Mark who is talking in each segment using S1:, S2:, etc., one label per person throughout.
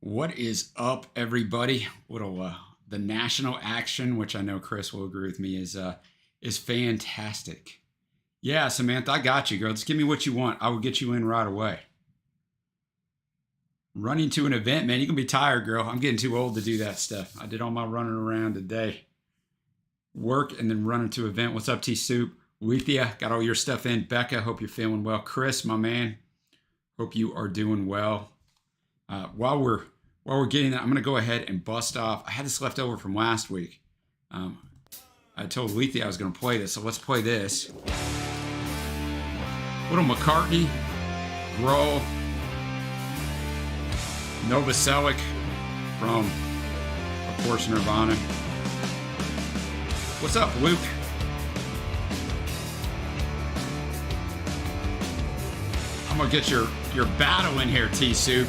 S1: What is up, everybody? The national action, which I know Chris will agree with me, is fantastic. Yeah, Samantha, I got you, girl. Just give me what you want. I will get you in right away. Running to an event, man, you're gonna be tired, girl. I'm getting too old to do that stuff. I did all my running around today. Work and then running to an event. What's up, T-Soup? Weethia, got all your stuff in. Becca, hope you're feeling well. Chris, my man, hope you are doing well. While we're getting that, I'm gonna go ahead and bust off. I had this left over from last week. I told Lethe I was gonna play this, so let's play this. Little McCartney, Grohl, Novoselic from, of course, Nirvana. What's up, Luke? I'm gonna get your battle in here, T-Soup.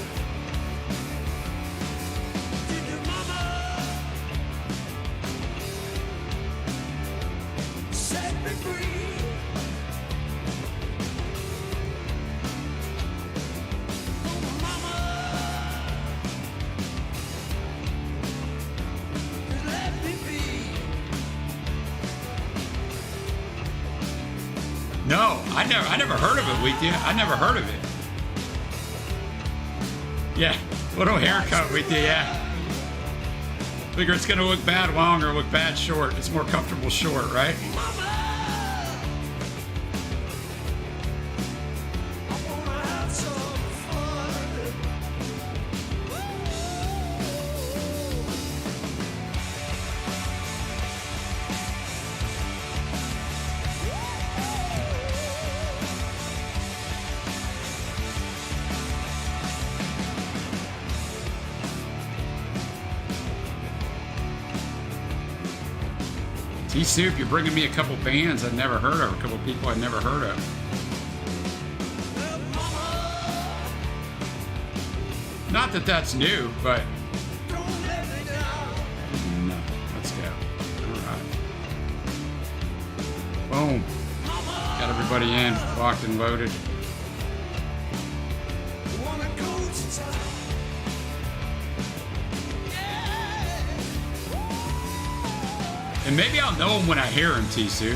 S1: No, I never heard of it, with you. I never heard of it. Yeah, little haircut with you, yeah. Figure it's gonna look bad long or look bad short. It's more comfortable short, right? T-Soup, you're bringing me a couple bands I've never heard of, a couple people I've never heard of. Not that that's new, but... No, let's go. All right. Boom. Got everybody in, locked and loaded. And maybe I'll know him when I hear him, T-Suit.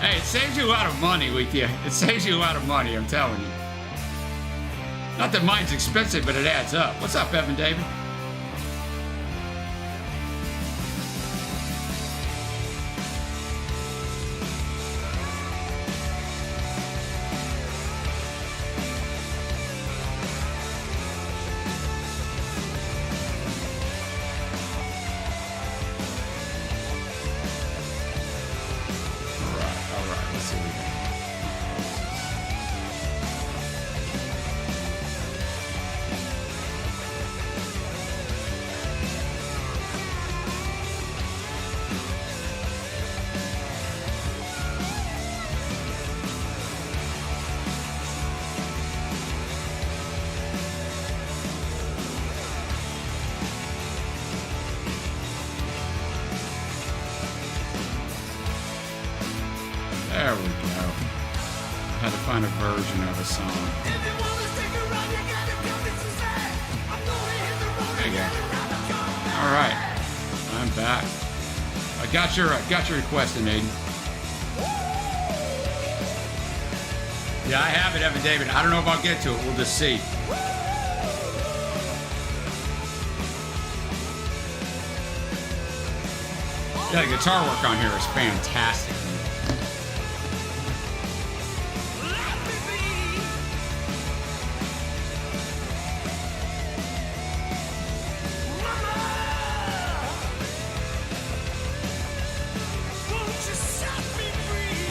S1: Hey, it saves you a lot of money with you. It saves you a lot of money, I'm telling you. Not that mine's expensive, but it adds up. What's up, Evan David? There we go. I had to find a version of a song. There you go. All right, I'm back. I got your request in, Aiden. Yeah, I have it, Evan David. I don't know if I'll get to it. We'll just see. Yeah, the guitar work on here is fantastic.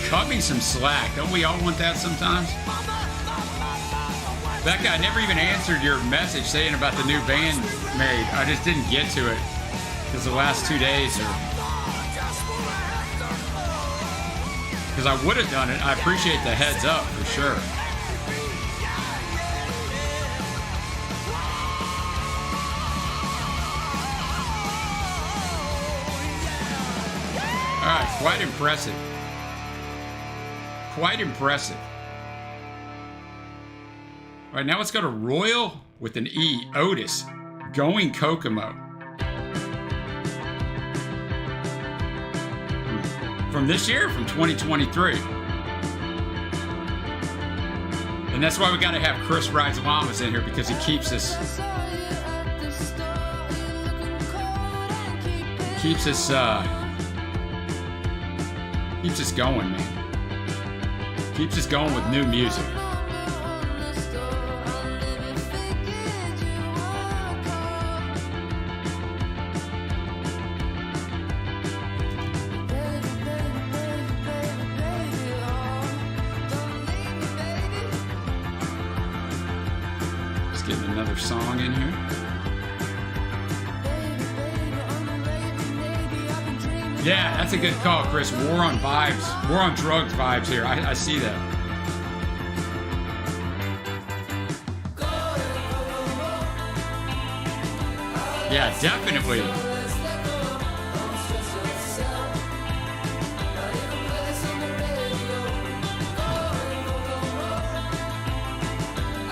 S1: Cut me some slack. Don't we all want that sometimes? Becca, I never even answered your message saying about the new band made. I just didn't get to it because the last 2 days are... Because I would have done it. I appreciate the heads up for sure. All right, quite impressive. Quite impressive. All right, now let's go to Royal with an E, Otis, Going Kokomo. From this year, from 2023. And that's why we got to have Chris Rides Llamas in here, because he keeps us going, man. Keeps us going with new music. Just getting another song in here. Yeah, that's a good call, Chris. War on vibes. War on drugs vibes here. I see that. Yeah, definitely.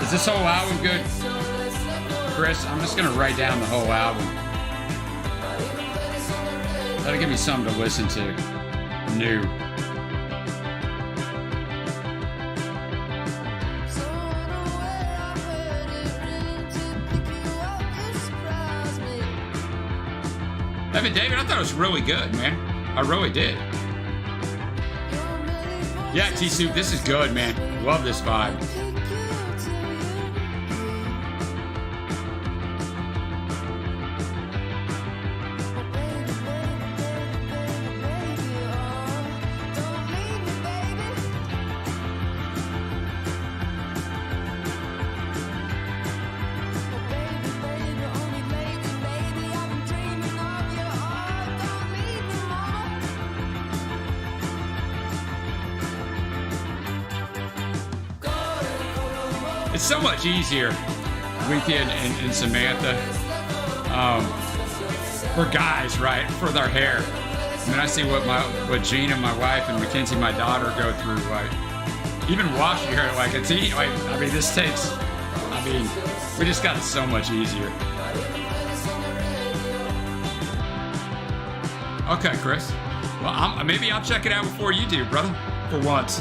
S1: Is this whole album good, Chris? I'm just going to write down the whole album. That'll give me something to listen to. New. Evan David, I thought it was really good, man. I really did. Yeah, T-Soup, this is good, man. Love this vibe. It's so much easier with you and Samantha for guys, right? For their hair. I mean, I see what Gina, my wife, and Mackenzie, my daughter, go through. Like, even washing your hair, like it's easy. Like, I mean, this takes. I mean, we just got it so much easier. Okay, Chris. Well, maybe I'll check it out before you do, brother. For once.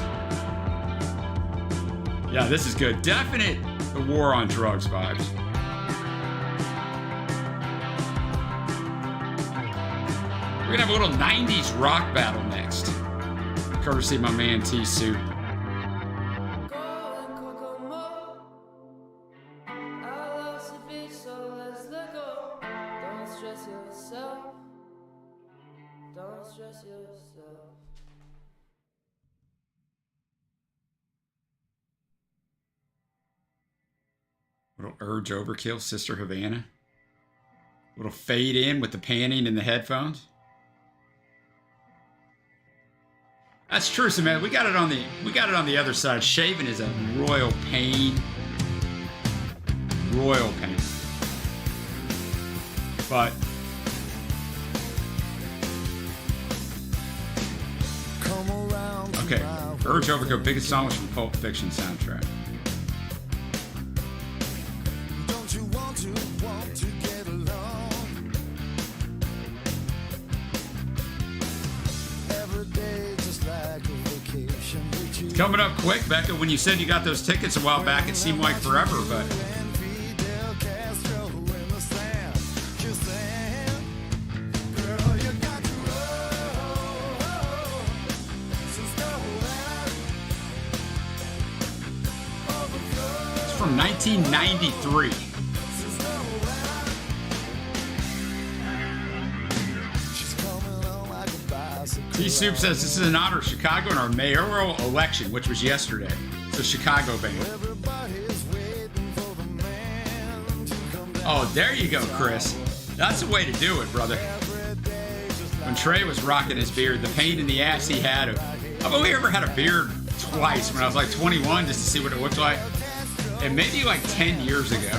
S1: Yeah, this is good. Definite the war on drugs vibes. We're gonna have a little 90s rock battle next. Courtesy of my man T-Soup. Little Urge Overkill, Sister Havana. Little fade in with the panning in the headphones. That's true, so man. We got it on the other side. Shaving is a royal pain. Royal pain. But okay, Urge Overkill, biggest song was from Pulp Fiction soundtrack. Coming up quick, Becca, when you said you got those tickets a while back, it seemed like forever, but... It's from 1993. T-Soup says this is an honor of Chicago in our mayoral election, which was yesterday. It's a Chicago band. Oh, there you go, Chris. That's the way to do it, brother. When Trey was rocking his beard, the pain in the ass he had of... I've only ever had a beard twice, when I was like 21, just to see what it looked like. And maybe like 10 years ago.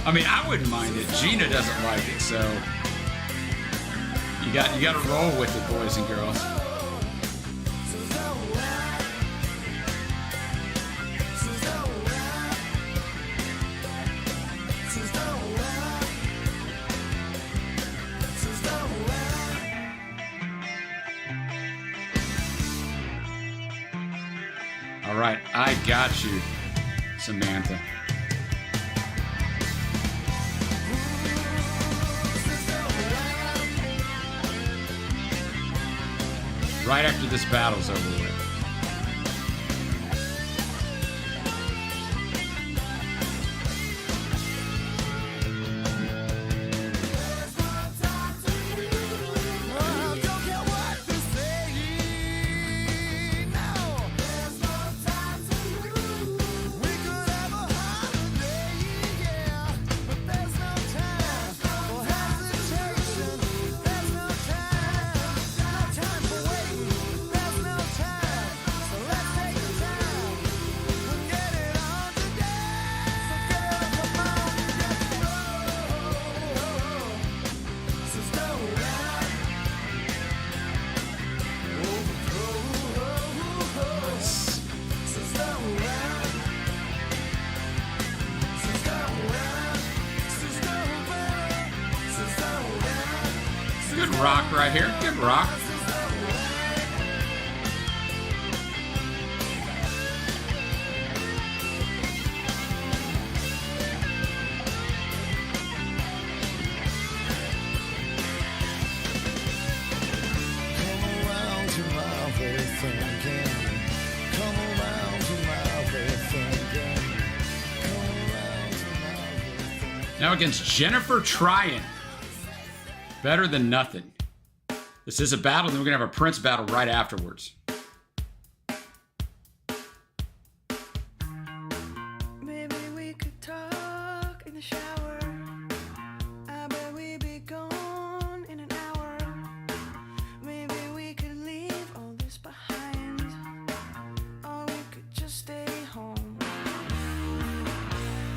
S1: I mean, I wouldn't mind it. Gina doesn't like it, so... You got to roll with it, boys and girls. All right, I got you, Samantha. Right after this battle's over with. Good rock right here. Good rock. Now against Jennifer Tryon. Better than nothing. This is a battle, then we're going to have a Prince battle right afterwards.
S2: Maybe we could talk in the shower. I bet we'd be gone in an hour. Maybe we could leave all this behind. Or we could just stay home.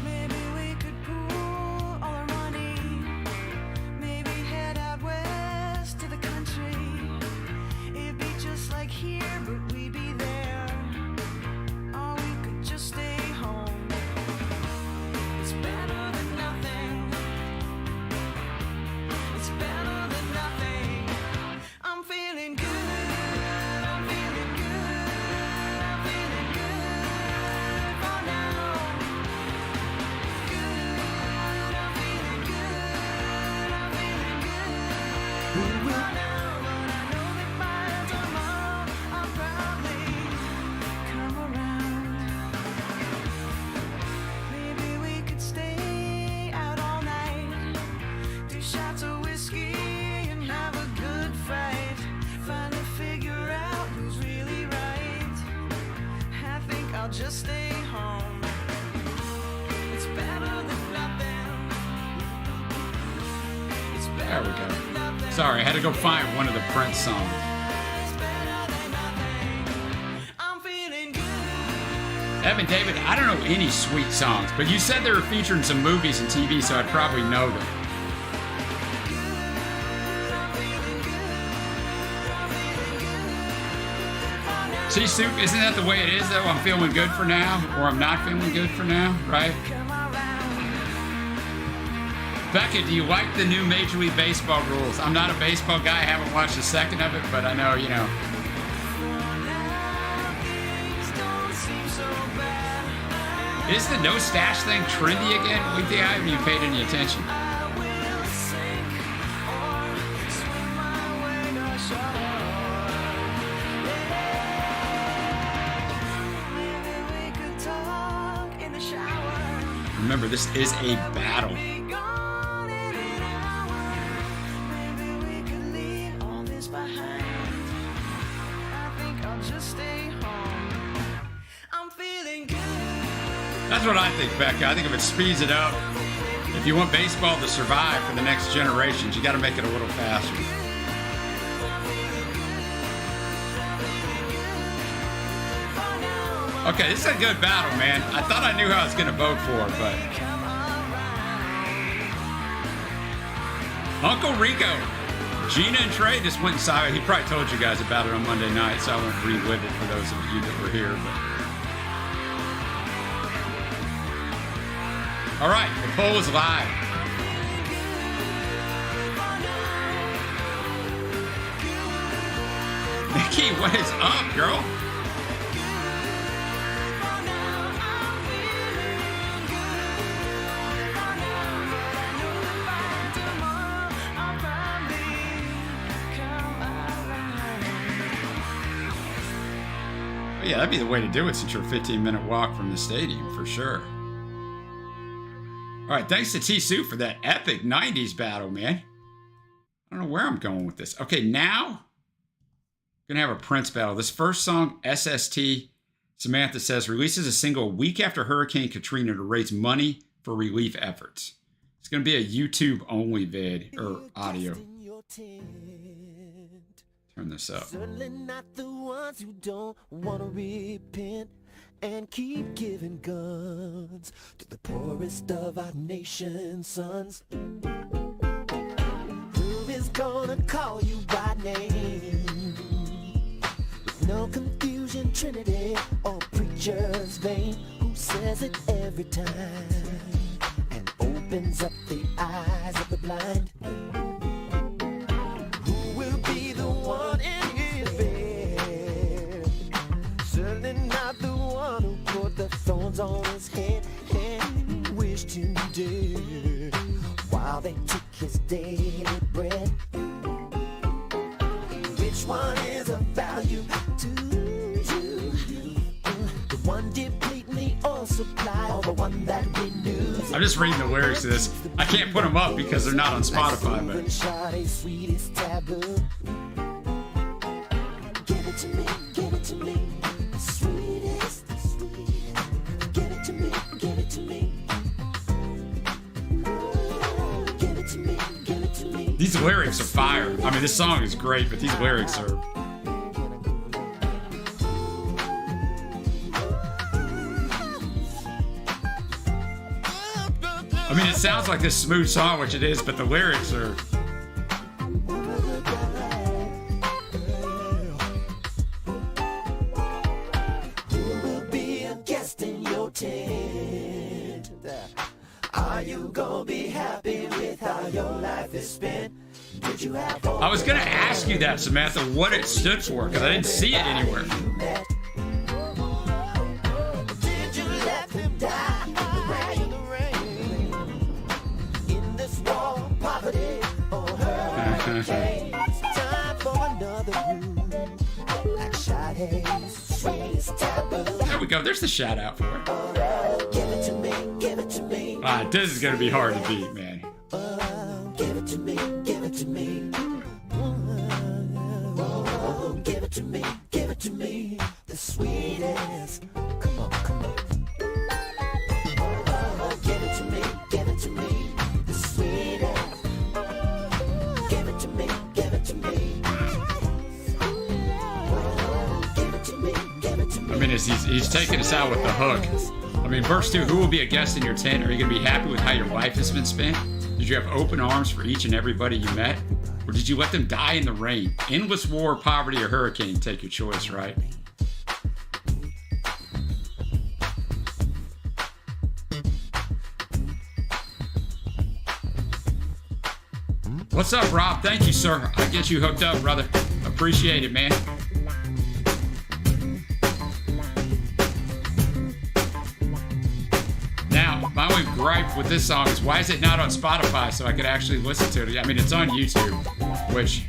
S2: Maybe we could pool all our money. Maybe head out west to the country. It'd be just like here, but we'd be there. Or we could just stay home. It's better than nothing. It's better than nothing. I'm feeling good. I'm feeling good. I'm feeling good for now. Good. I'm feeling good. I'm feeling good for now. But I know that by tomorrow I'll probably come around. Maybe we could stay out all night, do shots of whiskey and have a good fight. Finally figure out who's really right. I think I'll just stay home. It's better than nothing. It's
S1: There
S2: better
S1: we go.
S2: than nothing.
S1: Sorry, I had to go find one of the Prince songs.
S2: It's better than nothing. I'm feeling good.
S1: Evan David, I don't know any Sweet songs, but you said they were featured in some movies and TV, so I'd probably know them. See, Soup, isn't that the way it is, though? I'm feeling good for now, or I'm not feeling good for now, right? Becca, do you like the new Major League Baseball rules? I'm not a baseball guy. I haven't watched a second of it, but I know, you know. Is the no stash thing trendy again? We think I haven't even paid any attention. Remember, this is a battle. That's what I think, Becca. I think if it speeds it up, if you want baseball to survive for the next generations, you got to make it a little faster. Okay, this is a good battle, man. I thought I knew how I was going to vote for it, but... Uncle Rico. Gina and Trey just went inside. He probably told you guys about it on Monday night, so I won't relive it for those of you that were here. But all right, the poll is live. Nikki, what is up, girl? Yeah, that'd be the way to do it since you're a 15-minute walk from the stadium, for sure. All right, thanks to T-Soup for that epic 90s battle, man. I don't know where I'm going with this. Okay, now, going to have a Prince battle. This first song, SST, Samantha says, releases a single a week after Hurricane Katrina to raise money for relief efforts. It's going to be a YouTube-only vid, or audio. Turn this up.
S3: Certainly not the ones who don't want to repent and keep giving guns to the poorest of our nation's sons. Who is gonna call you by name? With no confusion, Trinity or preacher's vein. Who says it every time and opens up the eyes of the blind? One in his bed, certainly not the one who put the thorns on his head and wished him dead while they took his daily bread. Which one is of value to you? The one depleting the oil supply or the one that renews?
S1: I'm just reading the lyrics to this. I can't put them up because they're not on Spotify, but give it to me, the sweetest, give it to me, give it to me. Give it to me, give it to me. These lyrics are fire. I mean, this song is great, but these lyrics are... I mean, it sounds like this smooth song, which it is, but the lyrics are...
S3: Are you gonna be happy with how your life is spent? Did you have
S1: I was gonna ask you that, Samantha, what it stood for, because I didn't see it anywhere.
S3: Did you let them die in the rain? In this war of poverty or hurricane? It's time for another room. Like Sade's sweetest taboo.
S1: There we go, there's the shout out for it.
S3: Give it to me, give it to me.
S1: This is gonna be hard to beat, man.
S3: Give it to me, give it to me. Oh, give it to me, give it to me. The sweetest. Come on, come on. Oh, give it to me, give it to me. The sweetest. Give it to me, give it to me. Oh, give it to me, give it to me.
S1: I mean, he's taking us out with the hook. I mean, verse 2, who will be a guest in your tent? Are you going to be happy with how your life has been spent? Did you have open arms for each and everybody you met? Or did you let them die in the rain? Endless war, poverty, or hurricane? Take your choice, right? What's up, Rob? Thank you, sir. I'll get you hooked up, brother. Appreciate it, man. My only gripe with this song is why is it not on Spotify so I could actually listen to it? I mean, it's on YouTube, which...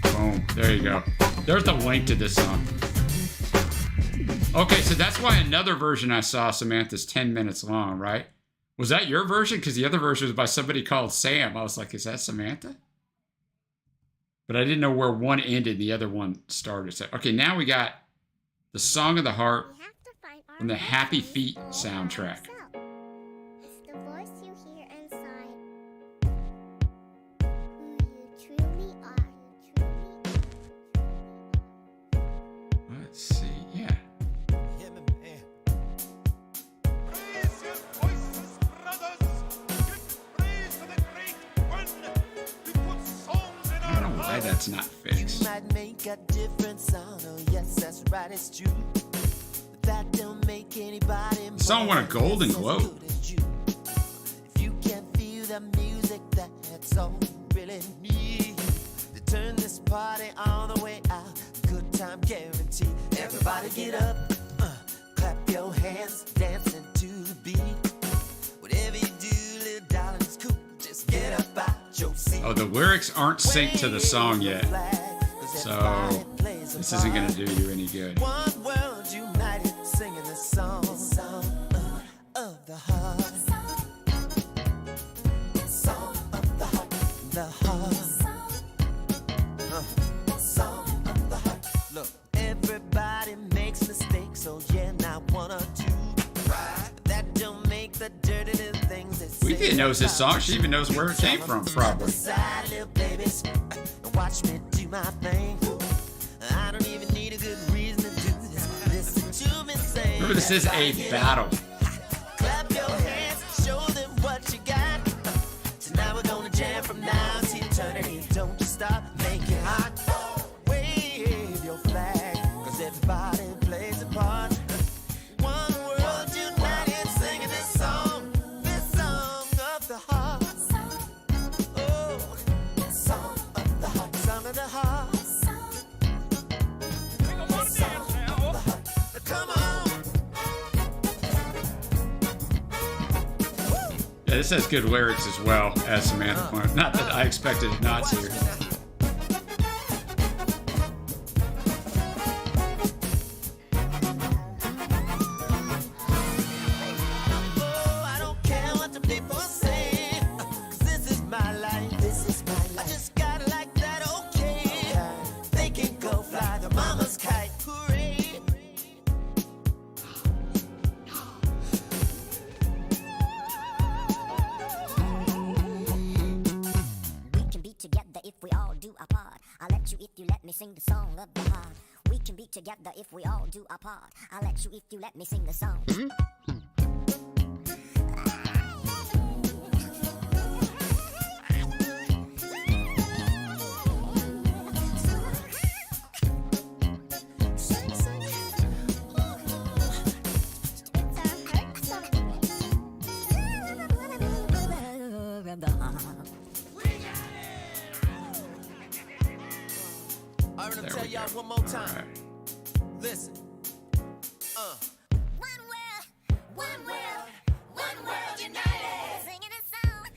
S1: Boom. There you go. There's the link to this song. Okay, so that's why another version I saw, Samantha's 10 minutes long, right? Was that your version? Because the other version was by somebody called Sam. I was like, is that Samantha? But I didn't know where one ended, the other one started. So, okay, now we got the Song of the Heart from the Happy Feet soundtrack.
S4: It's the voice you hear inside. Who you
S1: that's not fixed.
S3: Might make a difference. Oh, no, yes, that's right, it's true. But that don't make anybody
S1: The song won a Golden Globe.
S3: If you can't feel the music, that's all you really need. To turn this party all the way out. Good time guarantee. Everybody get up, clap your hands, dancing to the beat. Whatever you do, little darling, it's cool. Just get up out your seat.
S1: Oh, the lyrics aren't synced to the song yet, so this isn't gonna do you any good.
S3: One world united, singing the song of the heart. Song of the heart. The heart. Song of the heart. Look, everybody makes mistakes, so yeah, not one or two. But that don't make the dirty little things that say.
S1: Weekend knows this song. She even knows where it came from, probably.
S3: Side, little babies, watch me do my thing. I don't even need a good reason to do this. Listen to me say.
S1: Remember, this is a battle.
S3: Clap your hands, show them what you got. Tonight we're gonna jam from now to eternity. Don't you stop, make it hot. Wave your flag, cause everybody plays a part. One world united, singing this song of the heart. Oh, song of the heart, song of the heart. Come on.
S1: Yeah, this has good lyrics as well, as Samantha pointed. Not that I expected it not to.
S3: Oh, I don't care what the people say, 'cause this is my life. This is my life. I just got like that, okay. They can go fly the mama's kite. Hooray.
S4: We can be together if we all do our part. I'll let you if you let me sing the song of the heart. We can be together if we all do our part. I'll let you if you let me sing the song.
S3: I'm gonna
S1: There
S3: tell
S1: we
S3: y'all
S1: go.
S3: one more
S1: All
S3: time.
S1: right.
S3: Listen.
S4: One world united.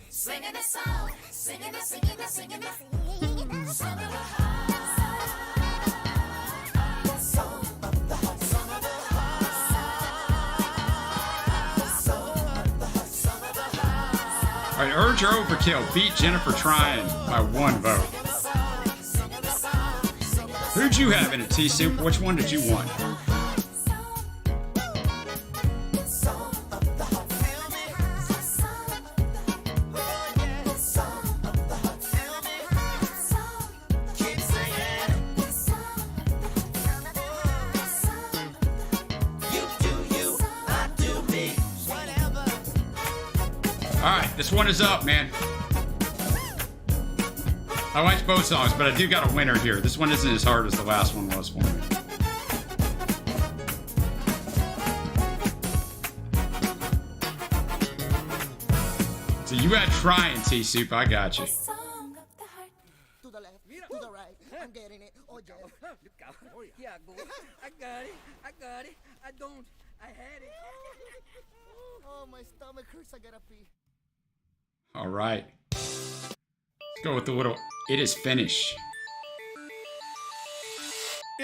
S4: Singing a song, singing a song of the heart.
S3: Song of the heart. Song of the heart. Song of the heart. Song of the heart.
S1: All right, Urge or Overkill beat Jennifer Tryon by 1 vote. Who'd you have in a T-Soup? Which one did you want?
S3: Keep singing. You do you, I do me. Whatever.
S1: All right, this one is up, man. I liked both songs, but I do got a winner here. This one isn't as hard as the last one was for me. So you had Trying, T-Soup. I got you.
S5: To the left, to the right. I'm getting it. Oh, yeah.
S6: Yeah, go. I got it. I don't. I had it.
S5: Oh, my stomach hurts. I gotta pee.
S1: All right. Let's go with the little It Is Finished.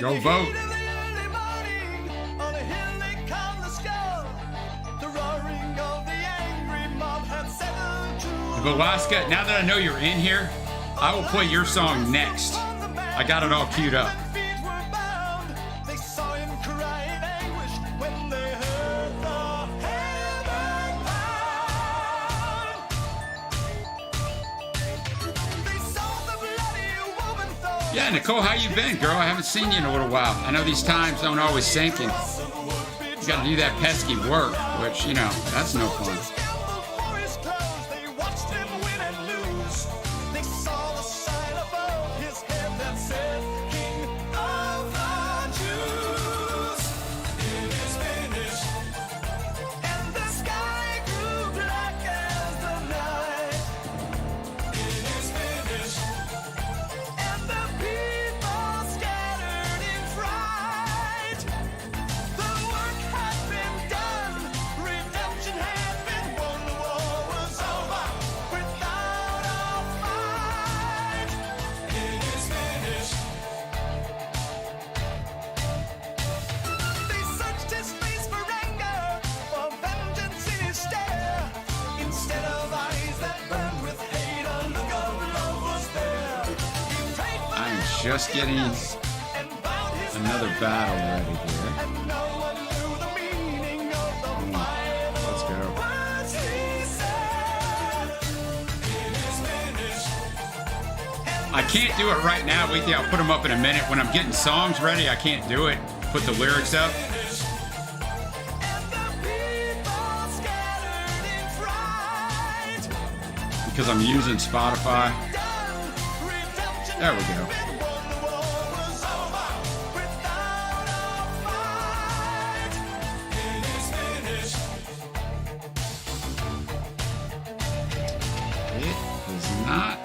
S1: Go vote. Velasca, now that I know you're in here, I will play your song next. I got it all queued up. Yeah, Nicole, how you been, girl? I haven't seen you in a little while. I know these times don't always sync, and you gotta do that pesky work, which, you know, that's no fun. just getting another battle ready here. Let's go. I can't do it right now. Wait, I'll put them up in a minute. When I'm getting songs ready, I can't do it. Put the lyrics up. Because I'm using Spotify. There we go. It is not.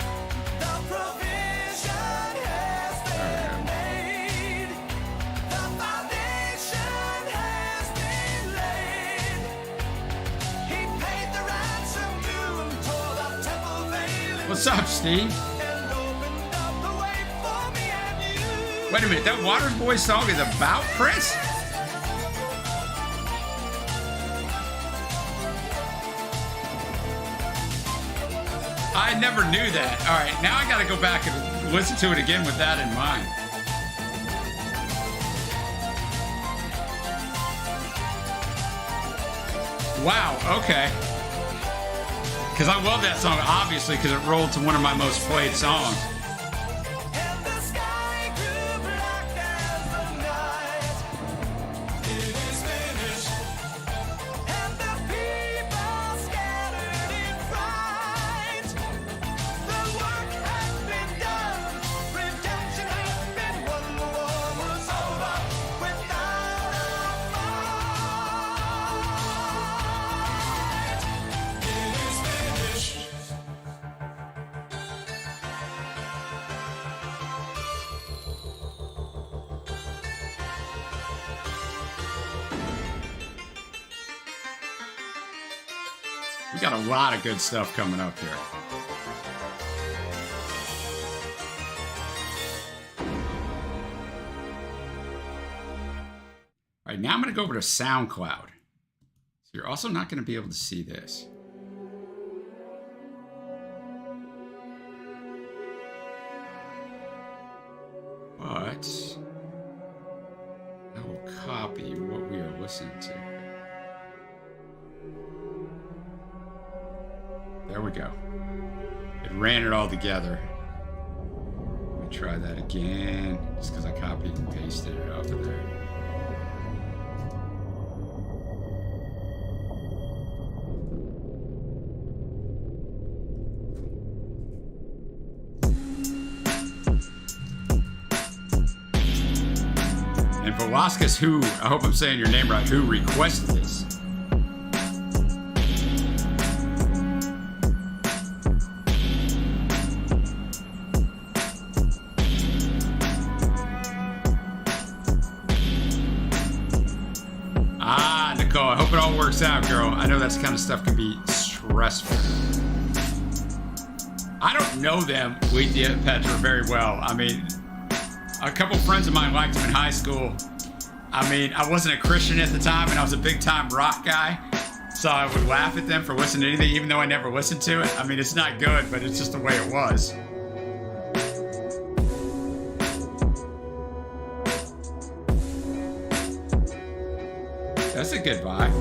S1: What's up, Steve? Wait a minute, that Waters Boys song is about Prince? I never knew that. All right, now I got to go back and listen to it again with that in mind. Wow, okay. Because I love that song, obviously, because it rolled to one of my most played songs. We got a lot of good stuff coming up here. All right, now I'm going to go over to SoundCloud. So you're also not going to be able to see this. But I will copy what we are listening to. There we go. It ran it all together. Let me try that again, just because I copied and pasted it off of there. And Velasquez, who, I hope I'm saying your name right, who requested this. I hope it all works out, girl. I know that kind of stuff can be stressful. I don't know them, Leithia Petra, very well. I mean, a couple friends of mine liked them in high school. I mean, I wasn't a Christian at the time, and I was a big-time rock guy, so I would laugh at them for listening to anything, even though I never listened to it. I mean, it's not good, but it's just the way it was. That's a good vibe.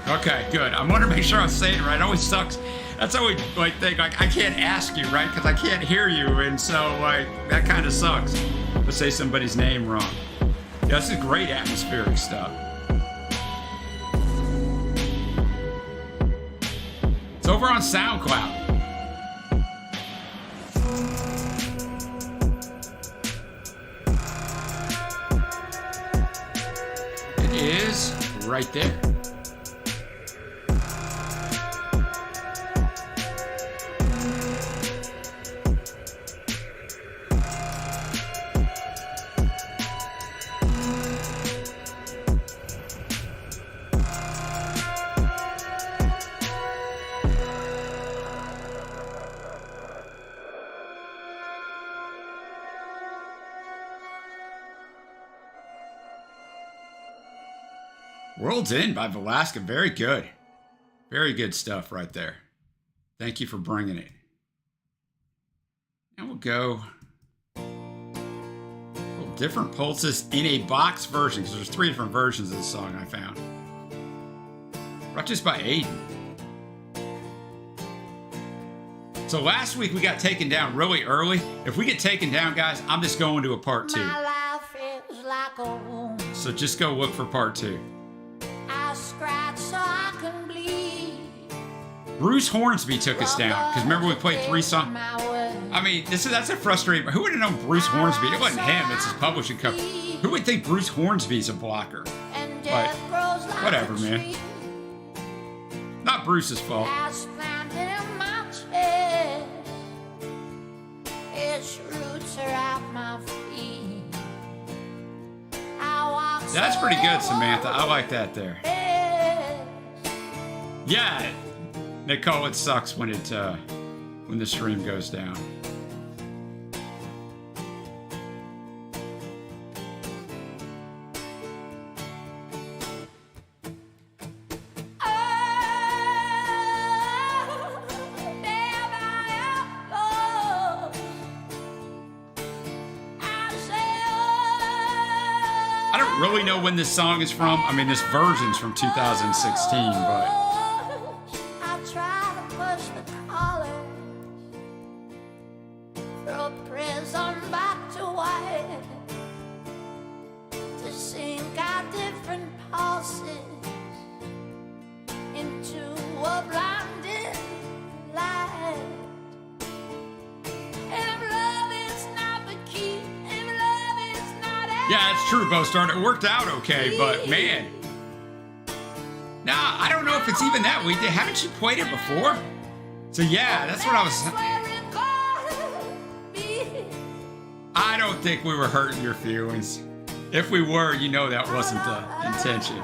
S1: Okay, good. I want to make sure I'm saying it right. It always sucks. That's always like thing. Like I can't ask you, right? Because I can't hear you, and so like that kind of sucks. Let's say somebody's name wrong. Yeah, this is great atmospheric stuff. It's over on SoundCloud. Is right there. World's End by Velasquez. Very good. Very good stuff right there. Thank you for bringing it. And we'll go different pulses in a box version, because there's 3 different versions of the song I found. Brought to us by Aiden. So last week we got taken down really early. If we get taken down, guys, I'm just going to a part 2.
S3: My life is like a wound.
S1: So just go look for part 2.
S3: I scratch so I can bleed.
S1: Bruce Hornsby took us down, because remember we played 3 songs. I mean, that's a frustrating. Who would have known Bruce Hornsby? It wasn't him. It's his publishing company. Who would think Bruce Hornsby's a blocker? But whatever, man. Not Bruce's fault. That's pretty good, Samantha. I like that there. Yeah, Nicole, it sucks when the stream goes down. I don't really know when this song is from. I mean, this version's from 2016, but
S3: I try to push the collar from prison back to white to sink our different pulses into a blinding light. And if love is not the key, if love is not
S1: yeah, it's true, Bostard. It worked out okay, but man. Nah, I don't know if it's even that weak. Haven't you played it before? So yeah, that's what I was. I don't think we were hurting your feelings. If we were, you know that wasn't the intention.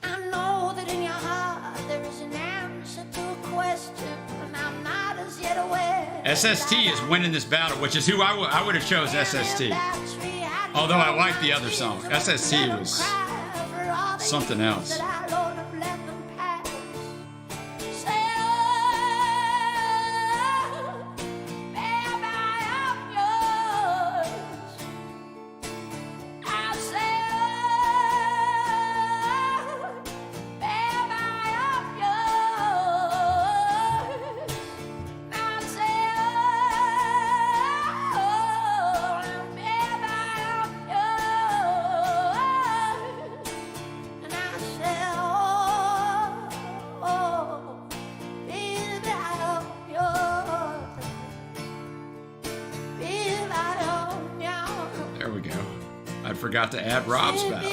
S3: I know that in your heart there is an answer to a question, and I'm not as yet aware.
S1: SST is winning this battle, which is who I would have chose SST. Although I like the other song. SST was something else. There we go. I forgot to add Rob's battle.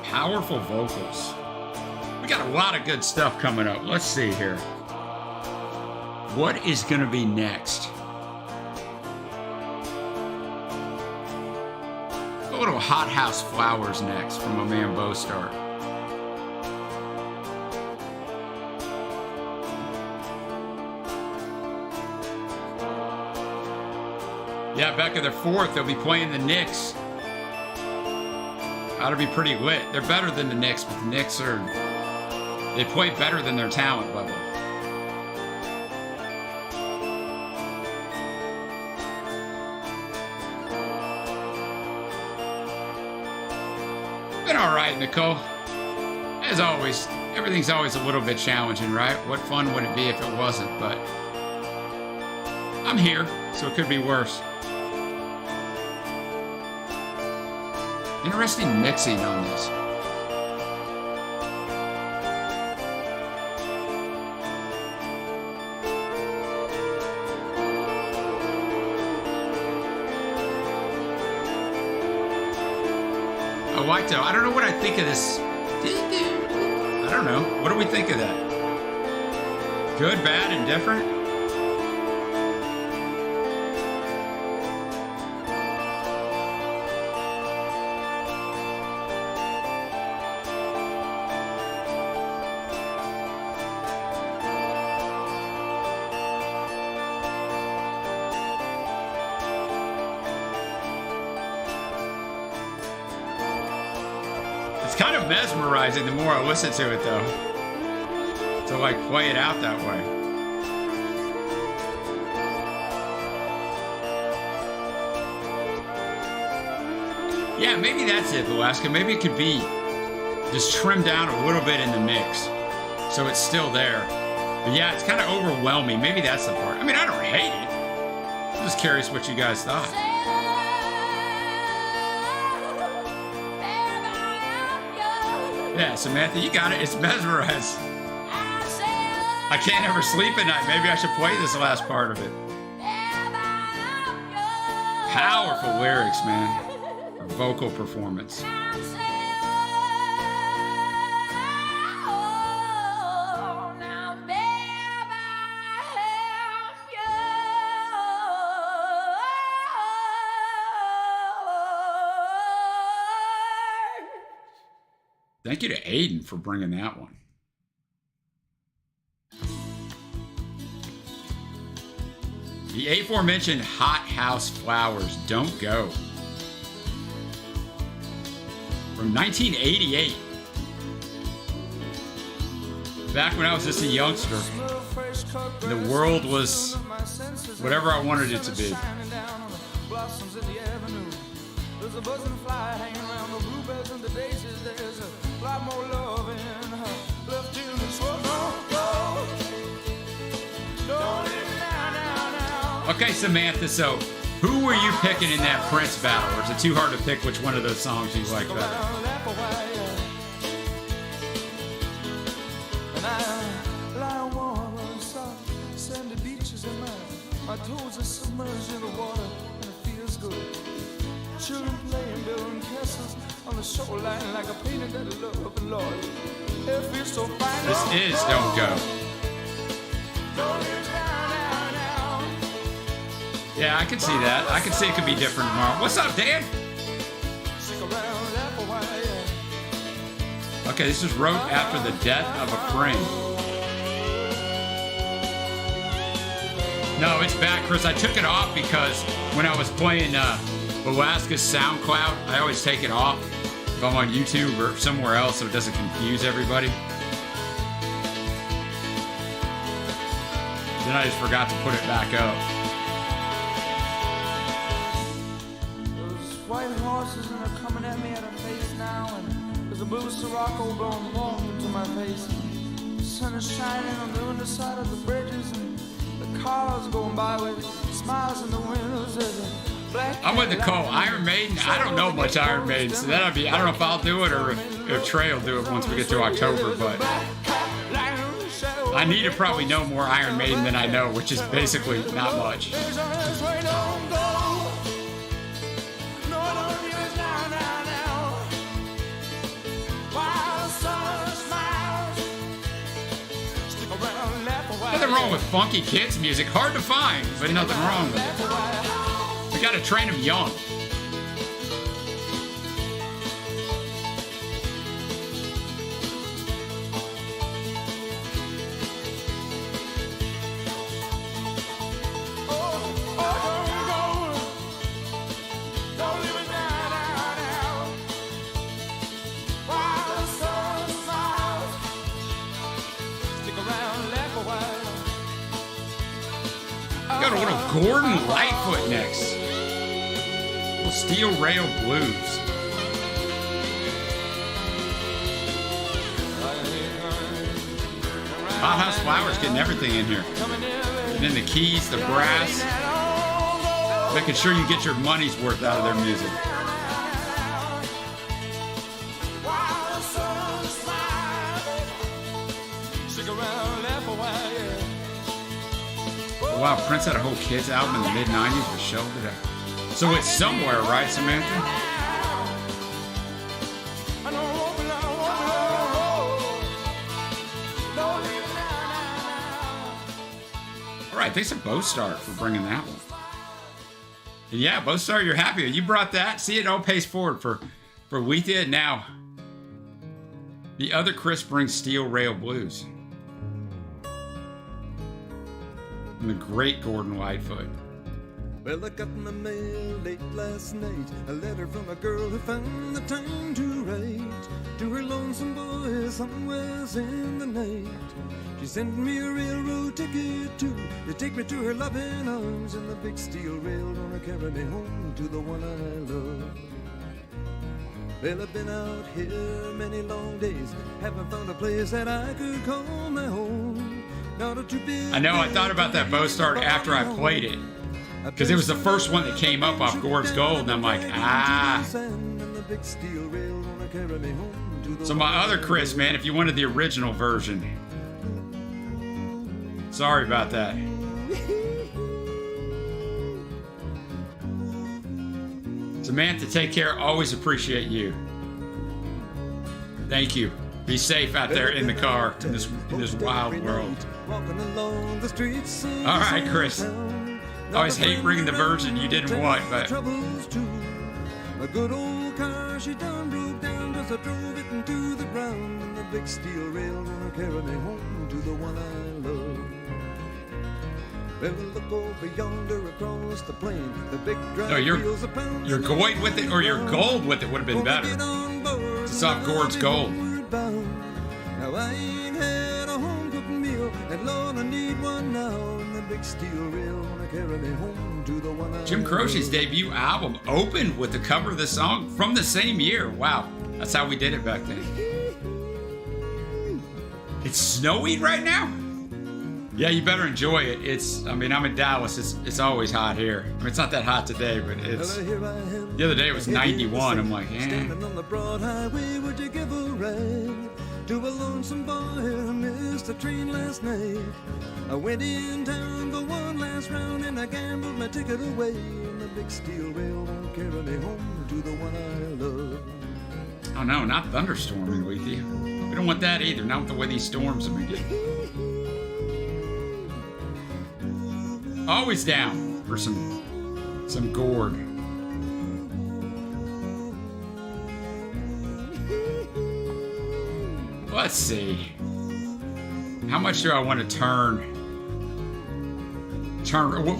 S1: Powerful vocals. We got a lot of good stuff coming up. Let's see here. What is going to be next? A little Hot House Flowers next from my man Bostard. Yeah, Becca, they're 4th. They'll be playing the Knicks. Ought to be pretty lit. They're better than the Knicks, but the Knicks they play better than their talent level. Been all right, Nicole. As always, everything's always a little bit challenging, right? What fun would it be if it wasn't? But I'm here, so it could be worse. Interesting mixing on this. I like that. I don't know what I think of this. I don't know. What do we think of that? Good, bad, and different? It's kind of mesmerizing the more I listen to it, though. To like play it out that way. Yeah, maybe that's it, Alaska. Maybe it could be just trimmed down a little bit in the mix, so it's still there. But yeah, it's kind of overwhelming. Maybe that's the part. I mean, I don't hate it. I'm just curious what you guys thought. Yeah, Samantha, you got it. It's mesmerized. I can't ever sleep at night. Maybe I should play this last part of it. Powerful lyrics, man. Vocal performance. Thank you to Aiden for bringing that one. The aforementioned Hot House Flowers, Don't Go. From 1988. Back when I was just a youngster, the world was whatever I wanted it to be. There's a buzzing fly hanging around the bluebirds and the daisies. There's a lot more love in her left in the swirl. Don't leave me now. Okay, Samantha, so who were you picking in that Prince battle? Or is it too hard to pick which one of those songs you like better? And I lie warm on soft sandy beaches and my toes are submerged in the water and it feels good. Children playing, building castles on the shoreline like a painting that I love and Lord. It feels so fine. This is Don't Go. Yeah, I can see that. I can see it could be different tomorrow. What's up, Dan? Okay, this was wrote after the death of a friend. No, it's back, Chris. I took it off because when I was playing Alaska's SoundCloud, I always take it off if I'm on YouTube or somewhere else so it doesn't confuse everybody. Then I just forgot to put it back up. Those white horses and they're coming at me at a pace now, and there's a blue Sirocco blowing warm into my face. The sun is shining on the underside of the bridges, and the cars going by with smiles in the windows. I'm with the call. Iron Maiden, I don't know much Iron Maiden, so that'll be, I don't know if I'll do it or if Trey will do it once we get to October, but I need to probably know more Iron Maiden than I know, which is basically not much. Nothing wrong with funky kids music, hard to find, but nothing wrong with it. We gotta train them young. Got a little Gordon Lightfoot next. Little Steel Rail Blues. Hot House Flowers getting everything in here. And then the keys, the brass. Making sure you get your money's worth out of their music. Wow, Prince had a whole kids album in the mid-90s, but shelved it out. So it's somewhere, right, Samantha? All right, thanks to Bostar for bringing that one. And yeah, Bostar, you're happy. You brought that. See, it all pays forward for Lethea. Now, the other Chris brings Steel Rail Blues. And the great Gordon Lightfoot.
S3: Well, I got my mail late last night, a letter from a girl who found the time to write to her lonesome boy somewhere in the night. She sent me a railroad ticket too, to take me to her loving arms, and the big steel rail gonna carry me home to the one I love. Well, I've been out here many long days, haven't found a place that I could call my home. Not a too big.
S1: I know, I thought about that bow start after I played it, because it was the first one that came up off Gord's Gold, and I'm like, ah. So my other Chris, man, if you wanted the original version, sorry about that. Samantha, take care. Always appreciate you. Thank you. Be safe out there in the car in this wild world. All right, Chris. I always hate bringing the version you didn't want, but
S3: a good old car she done broke down, just I drove it into the ground, and the big steel rail gonna carry me home to the one I love. Well, look over yonder across the plain, the big
S1: no, your Gold with it or your Gold with it would have been better. It's off Gord's Gold.
S3: Now I ain't had a home cooked meal, and Lord, I need one now, and the big steel rail gonna carry me home to the one I
S1: Jim Croce's debut album opened with the cover of the song from the same year. Wow, that's how we did it back then. It's snowing right now? Yeah, you better enjoy it. I mean, I'm in Dallas. It's always hot here. I mean, it's not that hot today, but it's. The other day it was 91. I'm like, yeah.
S3: Standing on the broad highway, would you give a ride to a lonesome boy who missed the train last night? I went in town for one last round and I gambled my ticket away, and the big steel rail won't carry me home to the one I love.
S1: Oh no, not thunderstorming with you. We don't want that either. Not with the way these storms have been getting. Always down for some Gord. Let's see. How much do I want to turn?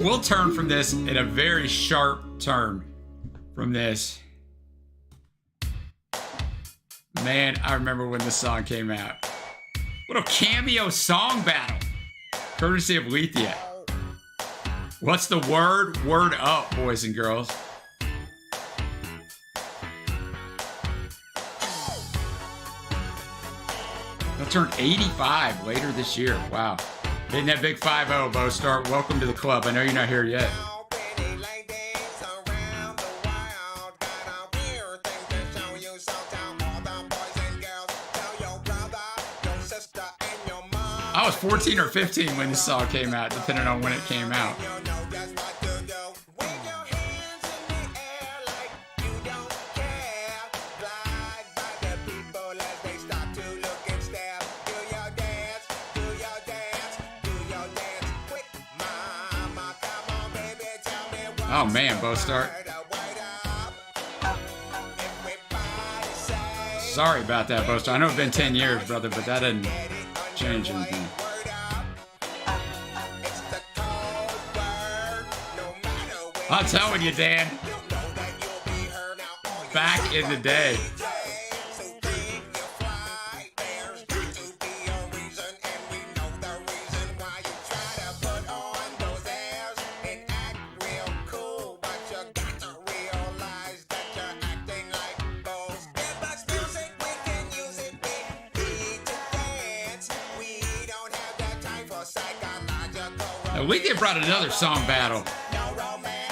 S1: We'll turn from this in a very sharp turn from this. Man, I remember when this song came out. What a cameo song battle. Courtesy of Lethea. What's the word? Word up, boys and girls. I'll turn 85 later this year. Wow. Hitting that big 5-0, Bo Start. Welcome to the club. I know you're not here yet. I was 14 or 15 when this song came out, depending on when it came out. Oh man, Bo Start. Sorry about that, Bo Start. I know it's been 10 years, brother, but that didn't change anything. I'm telling you, Dan. Back in the day. Lethea brought another song battle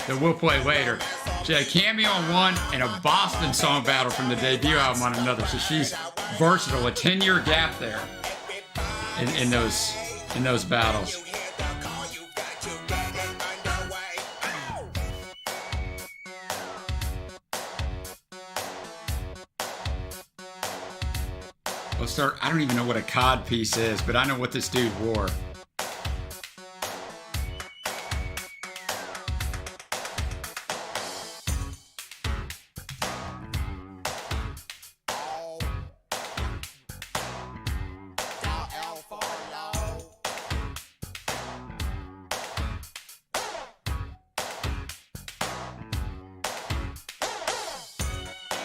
S1: that we'll play later. She had a cameo on one and a Boston song battle from the debut album on another. So she's versatile. A 10-year gap there in those battles. Let's start. I don't even know what a cod piece is, but I know what this dude wore.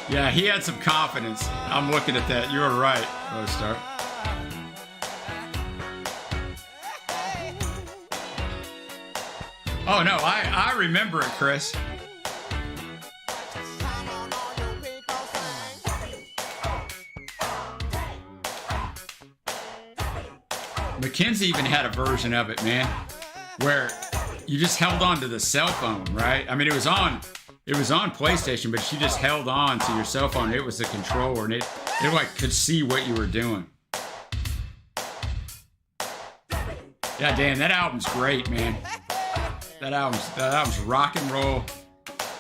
S1: Yeah, he had some confidence. I'm looking at that. You were right, Star. Oh no, I remember it, Chris. Mackenzie even had a version of it, man, where you just held on to the cell phone, right? I mean, it was on PlayStation, but you just held on to your cell phone. It was the controller, and it like could see what you were doing. Yeah, Dan, that album's great, man. That album's rock and roll,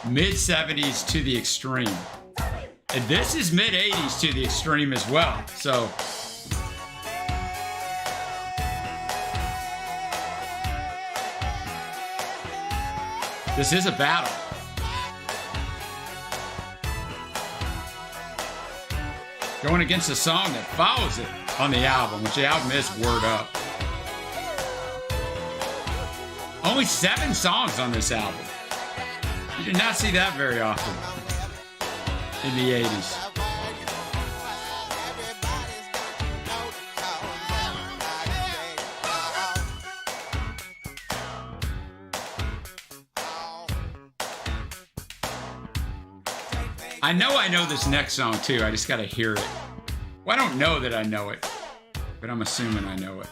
S1: mid-70s to the extreme. And this is mid-80s to the extreme as well. So this is a battle. Going against a song that follows it on the album, which the album is Word Up. Only 7 songs on this album. You did not see that very often in the 80s. I know this next song too. I just gotta hear it. Well, I don't know that I know it, but I'm assuming I know it.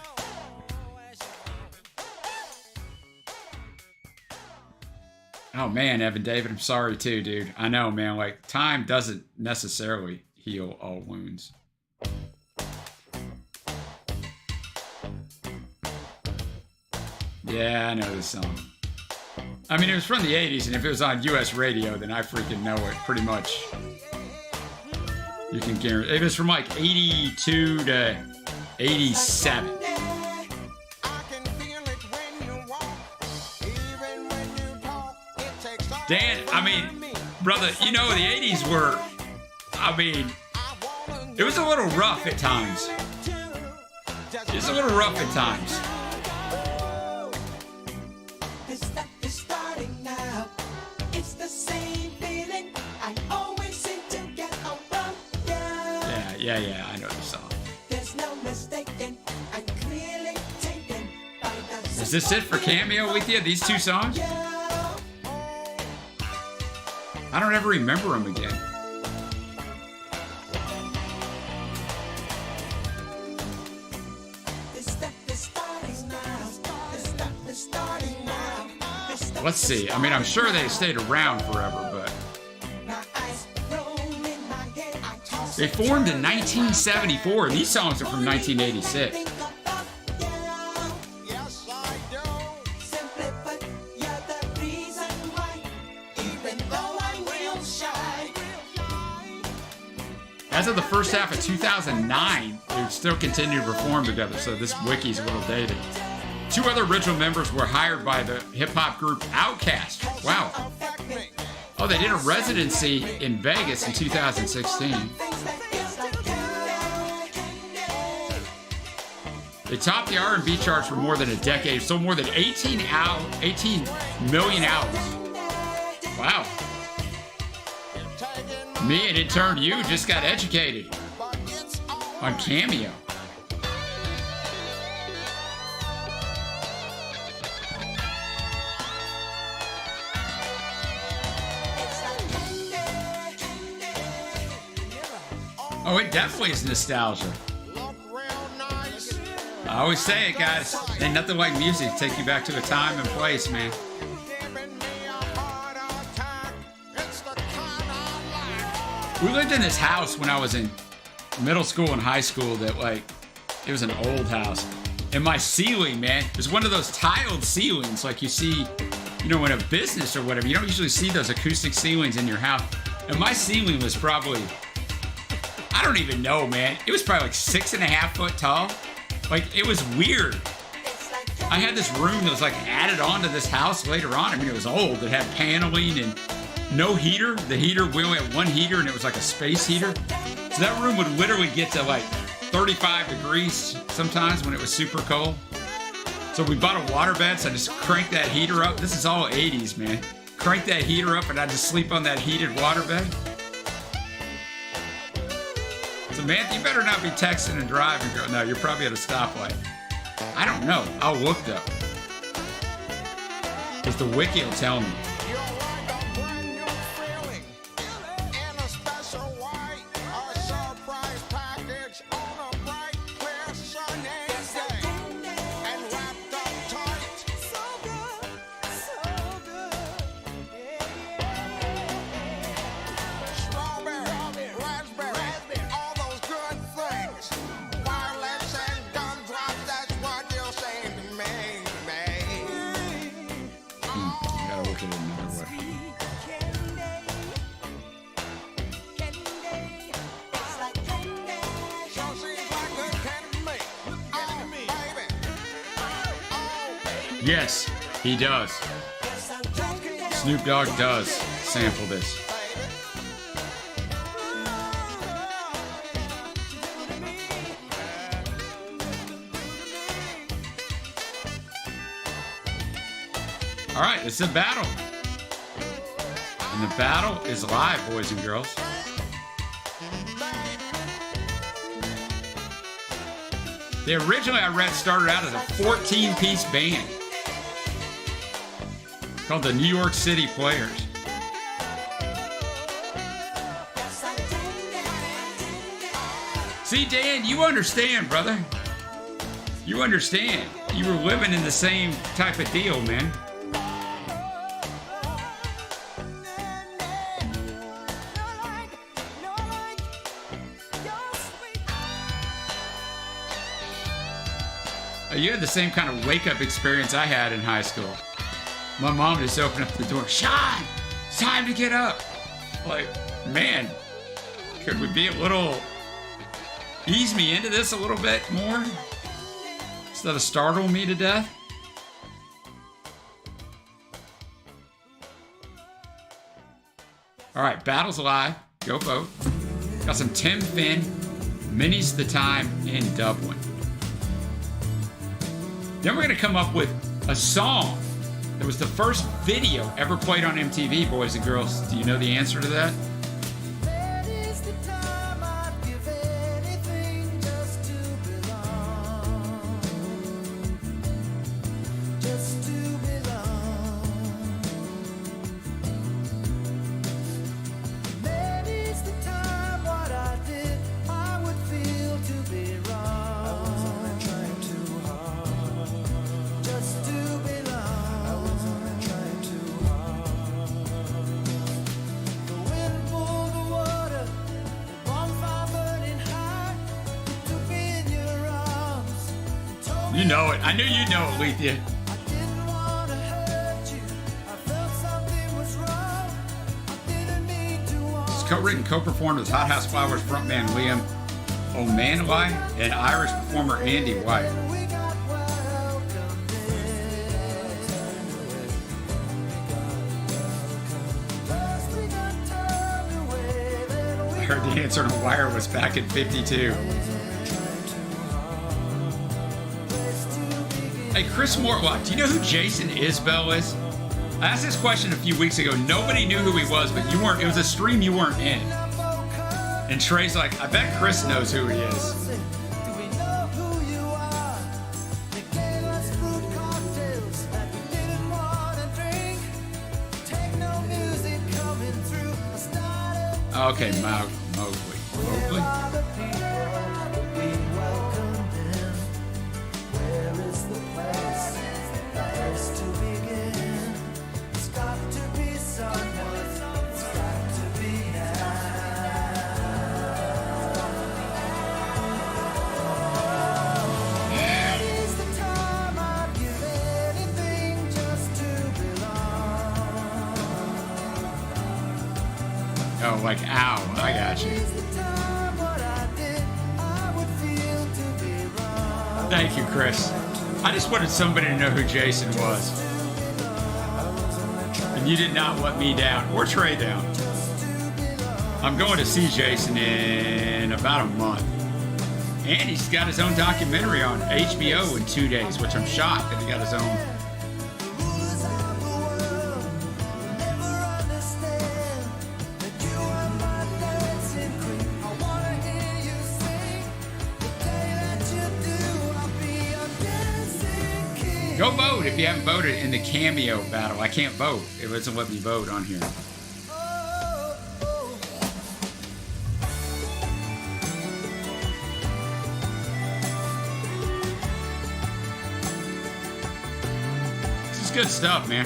S1: Oh man, Evan David, I'm sorry too, dude. I know, man, like time doesn't necessarily heal all wounds. Yeah, I know this song. I mean, it was from the 80s, and if it was on US radio, then I freaking know it pretty much. You can guarantee. It was from like 82 to 87. Dan, I mean, brother, you know, the 80s were, I mean, it was a little rough at times. It was a little rough at times. Yeah, I know the song. There's no mistaking, I'm clearly taken by the. Is this it for Cameo with you? These 2 songs? I don't ever remember them again. Let's see. I mean, I'm sure they stayed around forever, but. They formed in 1974. These songs are from 1986. As of the first half of 2009, they still continue to perform together, so this wiki's a little dated. 2 other original members were hired by the hip-hop group Outkast. Wow. Oh, they did a residency in Vegas in 2016. They topped the R&B charts for more than a decade, sold more than 18 million albums. Wow. Me and in turn you just got educated on Cameo. Oh, it definitely is nostalgia. I always say it, guys. Ain't nothing like music to take you back to a time and place, man. We lived in this house when I was in middle school and high school that, like, it was an old house. And my ceiling, man, it was one of those tiled ceilings like you see, you know, in a business or whatever. You don't usually see those acoustic ceilings in your house. And my ceiling was probably, I don't even know, man. It was probably like 6.5 foot tall. Like, it was weird. I had this room that was like added onto this house later on. I mean, it was old. It had paneling and no heater. The heater, we only had one heater, and it was like a space heater. So that room would literally get to like 35 degrees sometimes when it was super cold. So we bought a waterbed, so I just cranked that heater up. This is all 80s, man. Crank that heater up, and I just sleep on that heated waterbed. Samantha, you better not be texting and driving, girl. No, you're probably at a stoplight. I don't know. I'll look though. Because the wiki will tell me.
S3: You're like a brand new feeling in a special way. A surprise package on a bright, clear, sunny day. And wrapped up tight.
S5: So good, so good.
S3: Strawberry, raspberry, all those good things. Violets and gumdrops, that's what you're saying to me.
S1: Gotta look at it another way.
S3: Sure seems like good candy to me. Oh, baby. Oh,
S1: Yes, he does. Snoop Dogg does sample this. All right, it's a battle. And the battle is live, boys and girls. They originally, I read, started out as a 14-piece band called the New York City Players. See, Dan, you understand, brother. You understand. You were living in the same type of deal, man. You had the same kind of wake-up experience I had in high school. My mom just opened up the door. Sean, it's time to get up. Like, man, could we be a little... ease me into this a little bit more? Instead of startle me to death? All right, battle's alive. Go vote. Got some Tim Finn, Many's the Time in Dublin. Then we're going to come up with a song that was the first video ever played on MTV, boys and girls. Do you know the answer to that?
S5: That is the time I'd give anything just to belong. Just to belong. That is the time what I did, I would feel to be wrong. I was only trying too hard. Just to belong. I was only trying too hard. The wind pulled the water, the bonfire burning high. Took me in your arms, and told me
S1: You know it. I knew you'd know it, Lethea.
S5: I didn't want to hurt you. I felt something was wrong. I didn't mean to want.
S1: It's co-written, co-performed with Hot House Flowers frontman Liam O'Manley and Irish performer Andy White.
S5: We got welcomed in. First we got turned away, then we
S1: I heard the answer to Wireless back in 52. Hey, Chris Mortlock, do you know who Jason Isbell is? I asked this question a few weeks ago. Nobody knew who he was, but you weren't. It was a stream you weren't in. And Trey's like, I bet Chris knows who he is.
S5: do we know who you are? They gave us fruit cocktails that we didn't want to drink. Take no music coming through. I started
S1: Okay, Mowgli.
S5: are the people we welcomed in. Where is the place to begin? It's got to be someone. It's got to be now. That is the time I'd give anything just to belong.
S1: Oh, like, ow, I got you.
S5: Is the time what I did, I would feel to be wrong.
S1: Thank you, Chris. I just wanted somebody to know who Jason was. And you did not let me down or Trey down. I'm going to see Jason in about a month. And he's got his own documentary on HBO in 2 days, which I'm shocked that he got his own.
S5: Rulers of the world will never understand that you are my dancing queen. I wanna hear you
S1: Go vote if you haven't voted in the Cameo battle. I can't vote. It doesn't let me vote on here. This is good stuff, man.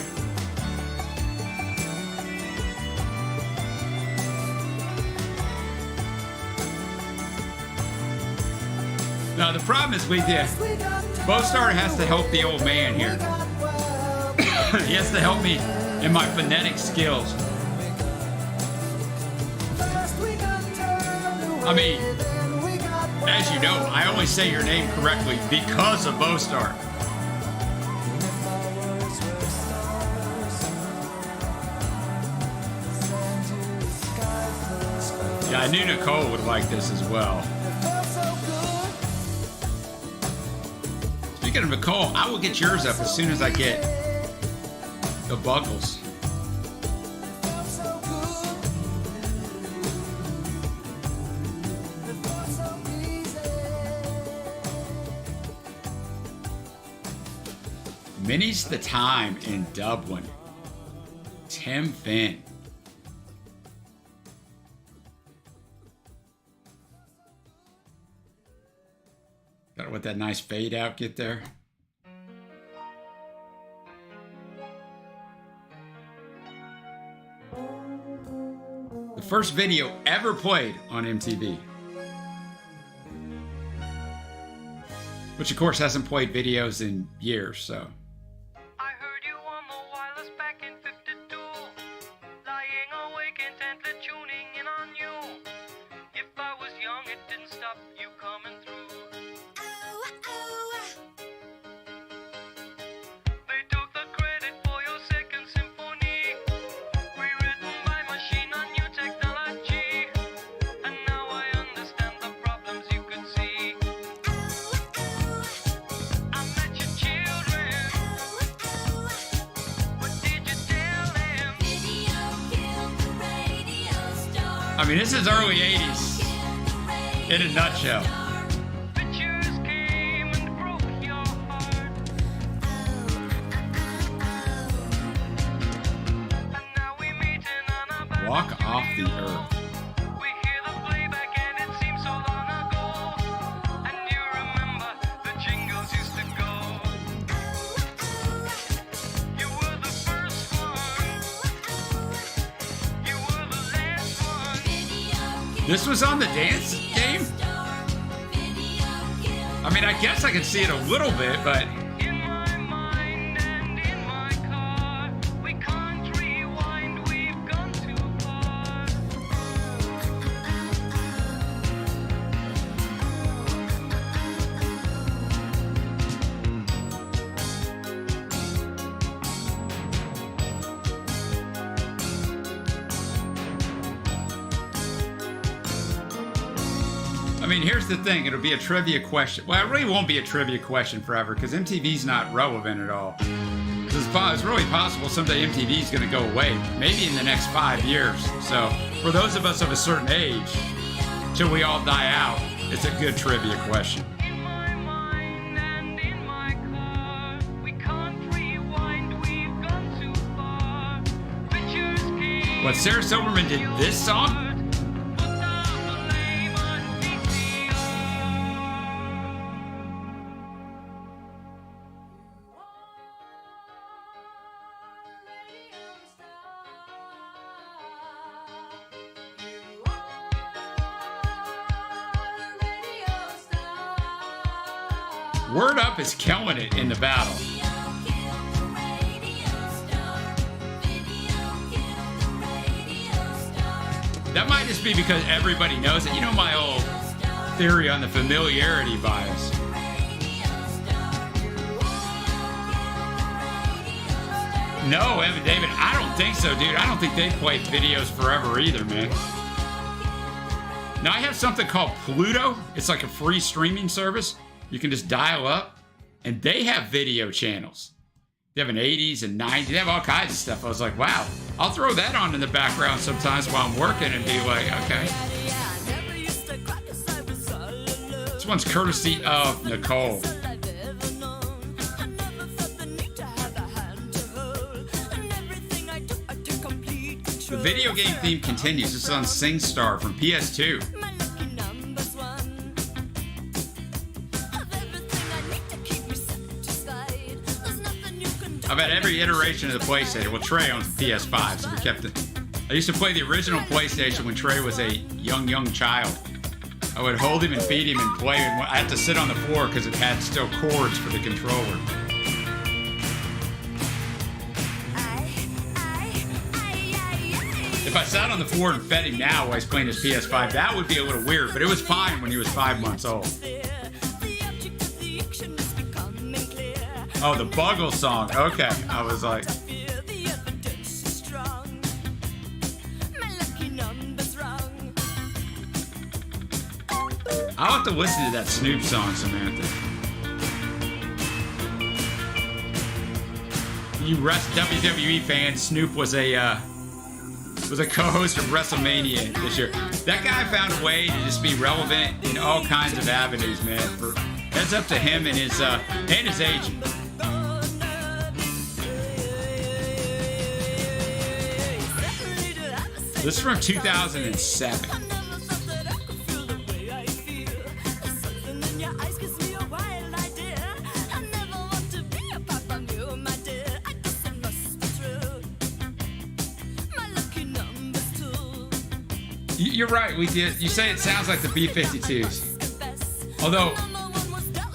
S1: Now the problem is with you, Bostar has to help the old man here. He has to help me in my phonetic skills. I mean, as you know, I only say your name correctly because of Bostar. Yeah, I knew Nicole would like this as well. Speaking of Nicole, I will get yours up as soon as I get the buckles. Many's the time in Dublin. Tim Finn. Gotta let that nice fade out get there. The first video ever played on MTV. Which of course hasn't played videos in years, so.
S2: I heard you on the wireless back in 52, lying awake intently tuning in on you. If I was young, it didn't stop you coming through. They took the credit for your second symphony, rewritten by machine on new technology. And now I understand the problems you could see. I met your children. What did you tell them?
S1: I mean, this is early 80s in a nutshell.
S2: Pictures came and broke your heart. And now we meeting on a back.
S1: Walk off the earth.
S2: We hear the playback and it seems so long ago. And you remember the jingles used to go. You were the first one. You were the last one.
S1: This was on the dance game? I mean, I guess I can see it a little bit, but
S2: In my mind and in my car, we can't rewind, we've gone too far.
S1: I mean, here's the thing. It'll be a trivia question. Well, it really won't be a trivia question forever because MTV's not relevant at all. It's really possible someday MTV's going to go away, maybe in the next 5 years. So for those of us of a certain age, till we all die out, it's a good trivia question.
S2: In my mind and in my car, we can't rewind, we've gone too far. Pictures came.
S1: What, Sarah Silverman did this song?
S2: Put down the name on VCR.
S1: Word Up is killing it in the battle. That might just be because everybody knows it. You know my old theory on the familiarity bias. No, Evan David, I don't think so, dude. I don't think they play videos forever either, man. Now I have something called Pluto. It's like a free streaming service. You can just dial up, and they have video channels. They have an 80s and 90s. They have all kinds of stuff. I was like, wow, I'll throw that on in the background sometimes while I'm working and be like, okay. This one's courtesy of Nicole. The video game theme continues. This is on SingStar from PS2.
S7: My lucky number's one. Have everything I need to keep me satisfied. There's nothing you can do.
S1: I've had every iteration of the PlayStation. Well, Trey owns the PS5, so we kept it. I used to play the original PlayStation when Trey was a young child. I would hold him and feed him and play, and I had to sit on the floor because it had still cords for the controller. If I sat on the floor and fed him now while he's playing his PS5, that would be a little weird, but it was fine when he was 5 months old. Oh, the Buggle song. Okay. I was like... I'll have to listen to that Snoop song, Samantha. You rest WWE fans, Snoop was a co-host of WrestleMania this year. That guy found a way to just be relevant in all kinds of avenues, man. Heads up to him and his agent. This is from 2007. You're right, we did. You say it sounds like the B-52s. Although,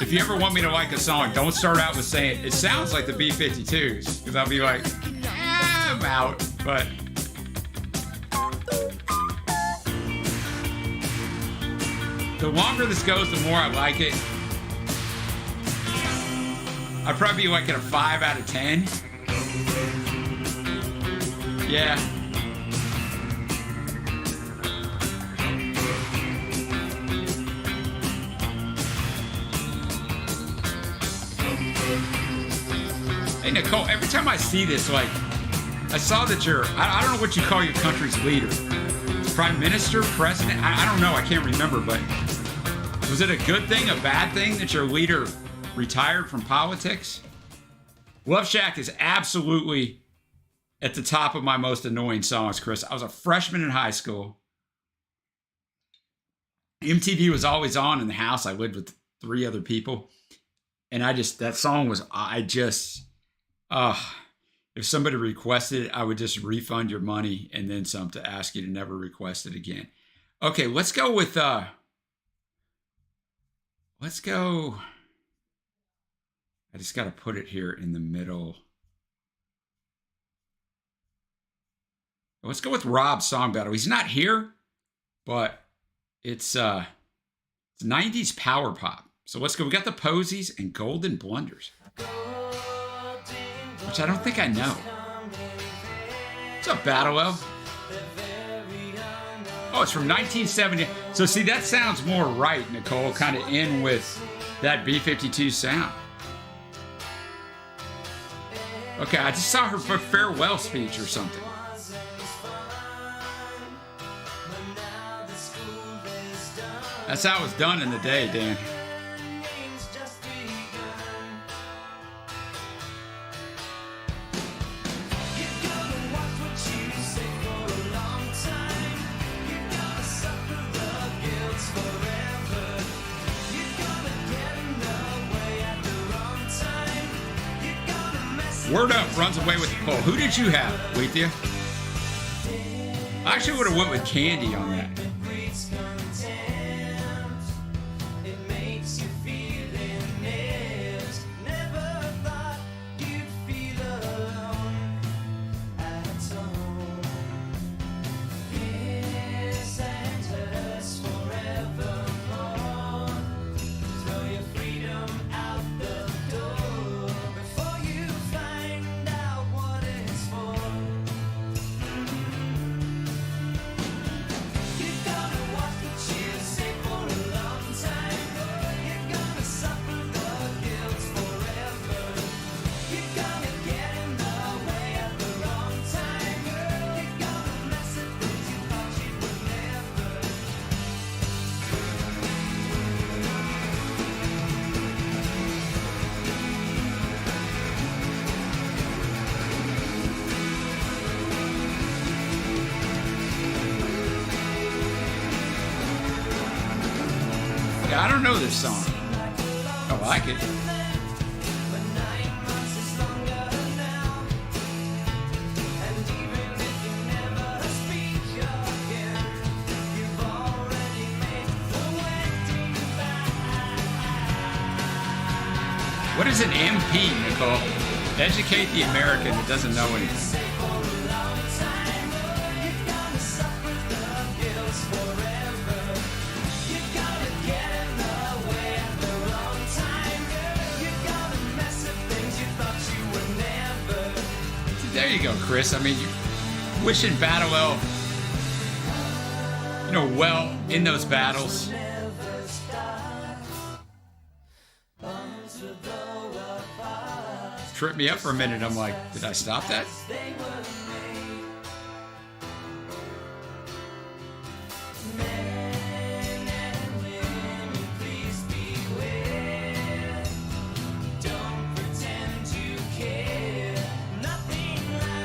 S1: if you ever want me to like a song, don't start out with saying, it sounds like the B-52s. Because I'll be like, I'm out. But the longer this goes, the more I like it. I'd probably be like at a 5 out of 10. Yeah. Hey, Nicole, every time I see this, like, I saw that you're, I don't know what you call your country's leader. Prime Minister, President, I don't know, I can't remember, but was it a good thing, a bad thing that your leader retired from politics? Love Shack is absolutely at the top of my most annoying songs, Chris. I was a freshman in high school. MTV was always on in the house. I lived with 3 other people. And that song was, if somebody requested it, I would just refund your money and then some to ask you to never request it again. Okay, let's go with, let's go. I just got to put it here in the middle. Let's go with Rob's Song Battle. He's not here, but it's 90s power pop. So let's go. We got the Posies and Golden Blunders, which I don't think I know. What's up, Battle Elf? Oh, it's from 1970. So see, that sounds more right, Nicole, kind of in with that B-52 sound. Okay, I just saw her farewell speech or something. That's how it was done in the day, Dan. Word Up runs away with the poll. Who did you have, Lethea? I actually would have went with Candy on that. know this song. I like it. What is an MP, Nicole? Educate the American that doesn't know anything. There you go, Chris. I mean, you wishing Battle Elf, you know, well in those battles. Tripped me up for a minute. I'm like, did I stop that?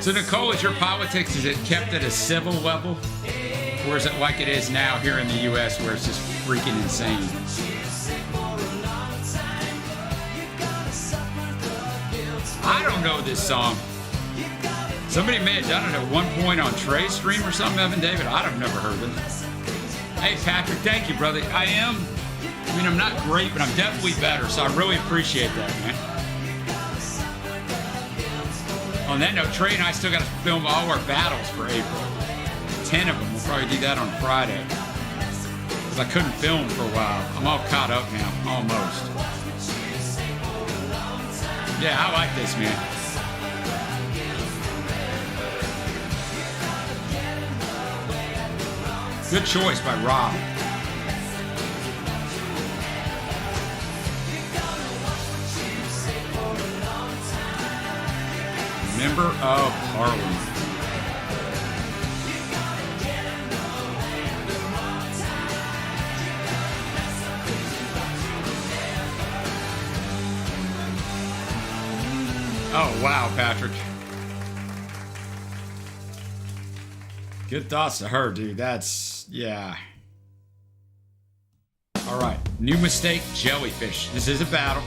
S1: So Nicole, is your politics, is it kept at a civil level? Or is it like it is now here in the US where it's just freaking insane? I don't know this song. Somebody may have done it at one point on Trey's stream or something, Evan David. I've never heard of it. Hey Patrick, thank you, brother. I mean, I'm not great, but I'm definitely better, so I really appreciate that, man. On that note, Trey and I still got to film all our battles for April. 10 of them. We'll probably do that on Friday. Because I couldn't film for a while. I'm all caught up now, almost. Yeah, I like this, man. Good choice by Rob. Member of Parliament. Oh, wow, Patrick. Good thoughts to her, dude. That's, yeah. All right. New mistake, jellyfish. This is a battle.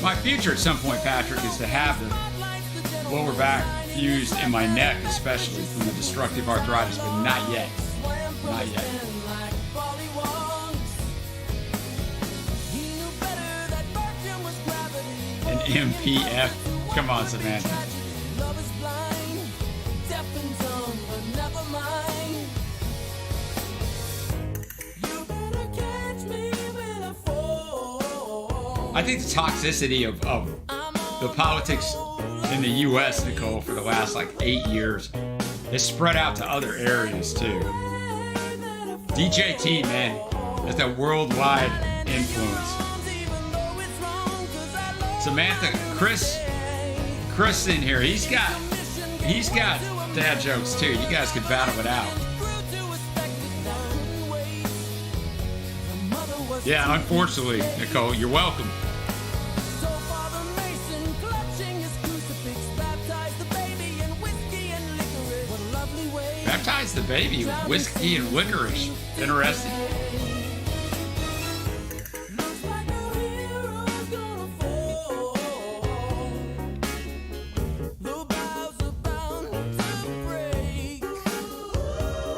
S1: My future at some point, Patrick, is to have the lower back fused in my neck, especially from the destructive arthritis, but not yet. Not yet. An MPF. Come on, Samantha. I think the toxicity of the politics in the U.S., Nicole, for the last like 8 years has spread out to other areas too. DJT, man, is that worldwide influence. Samantha, Chris in here, he's got dad jokes too. You guys could battle it out. Yeah, unfortunately, Nicole, you're welcome. Baptize the baby with whiskey and licorice. Interesting.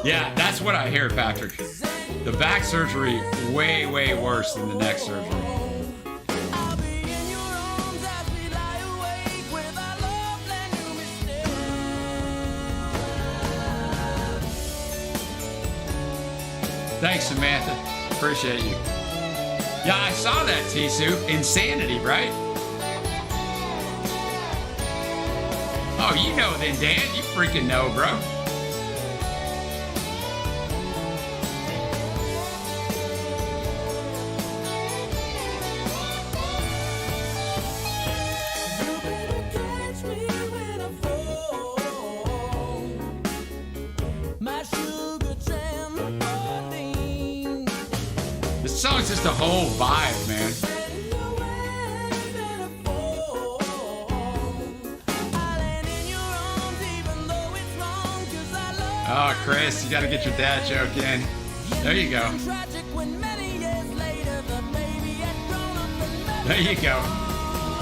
S1: Yeah, that's what I hear, Patrick. The back surgery, way, way worse than the neck surgery. Thanks, Samantha. Appreciate you. Yeah, I saw that, T-Soup. Insanity, right? Oh, you know then, Dan. You freaking know, bro. This song's just a whole vibe, man. Oh, Chris, you gotta get your dad joke in. There you go. There you go.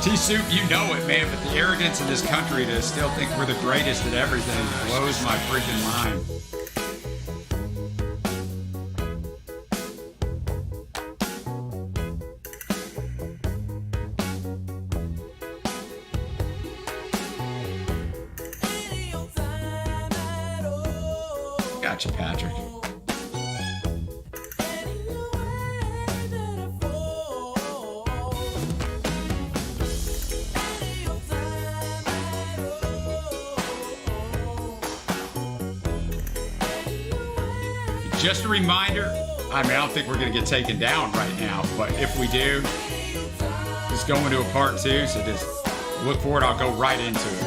S1: T-Soup, you know it, man, but the arrogance in this country to still think we're the greatest at everything blows my freaking mind. Gotcha, Patrick. Just a reminder, I mean, I don't think we're going to get taken down right now, but if we do, it's going to a part 2, so just look for it. I'll go right into it.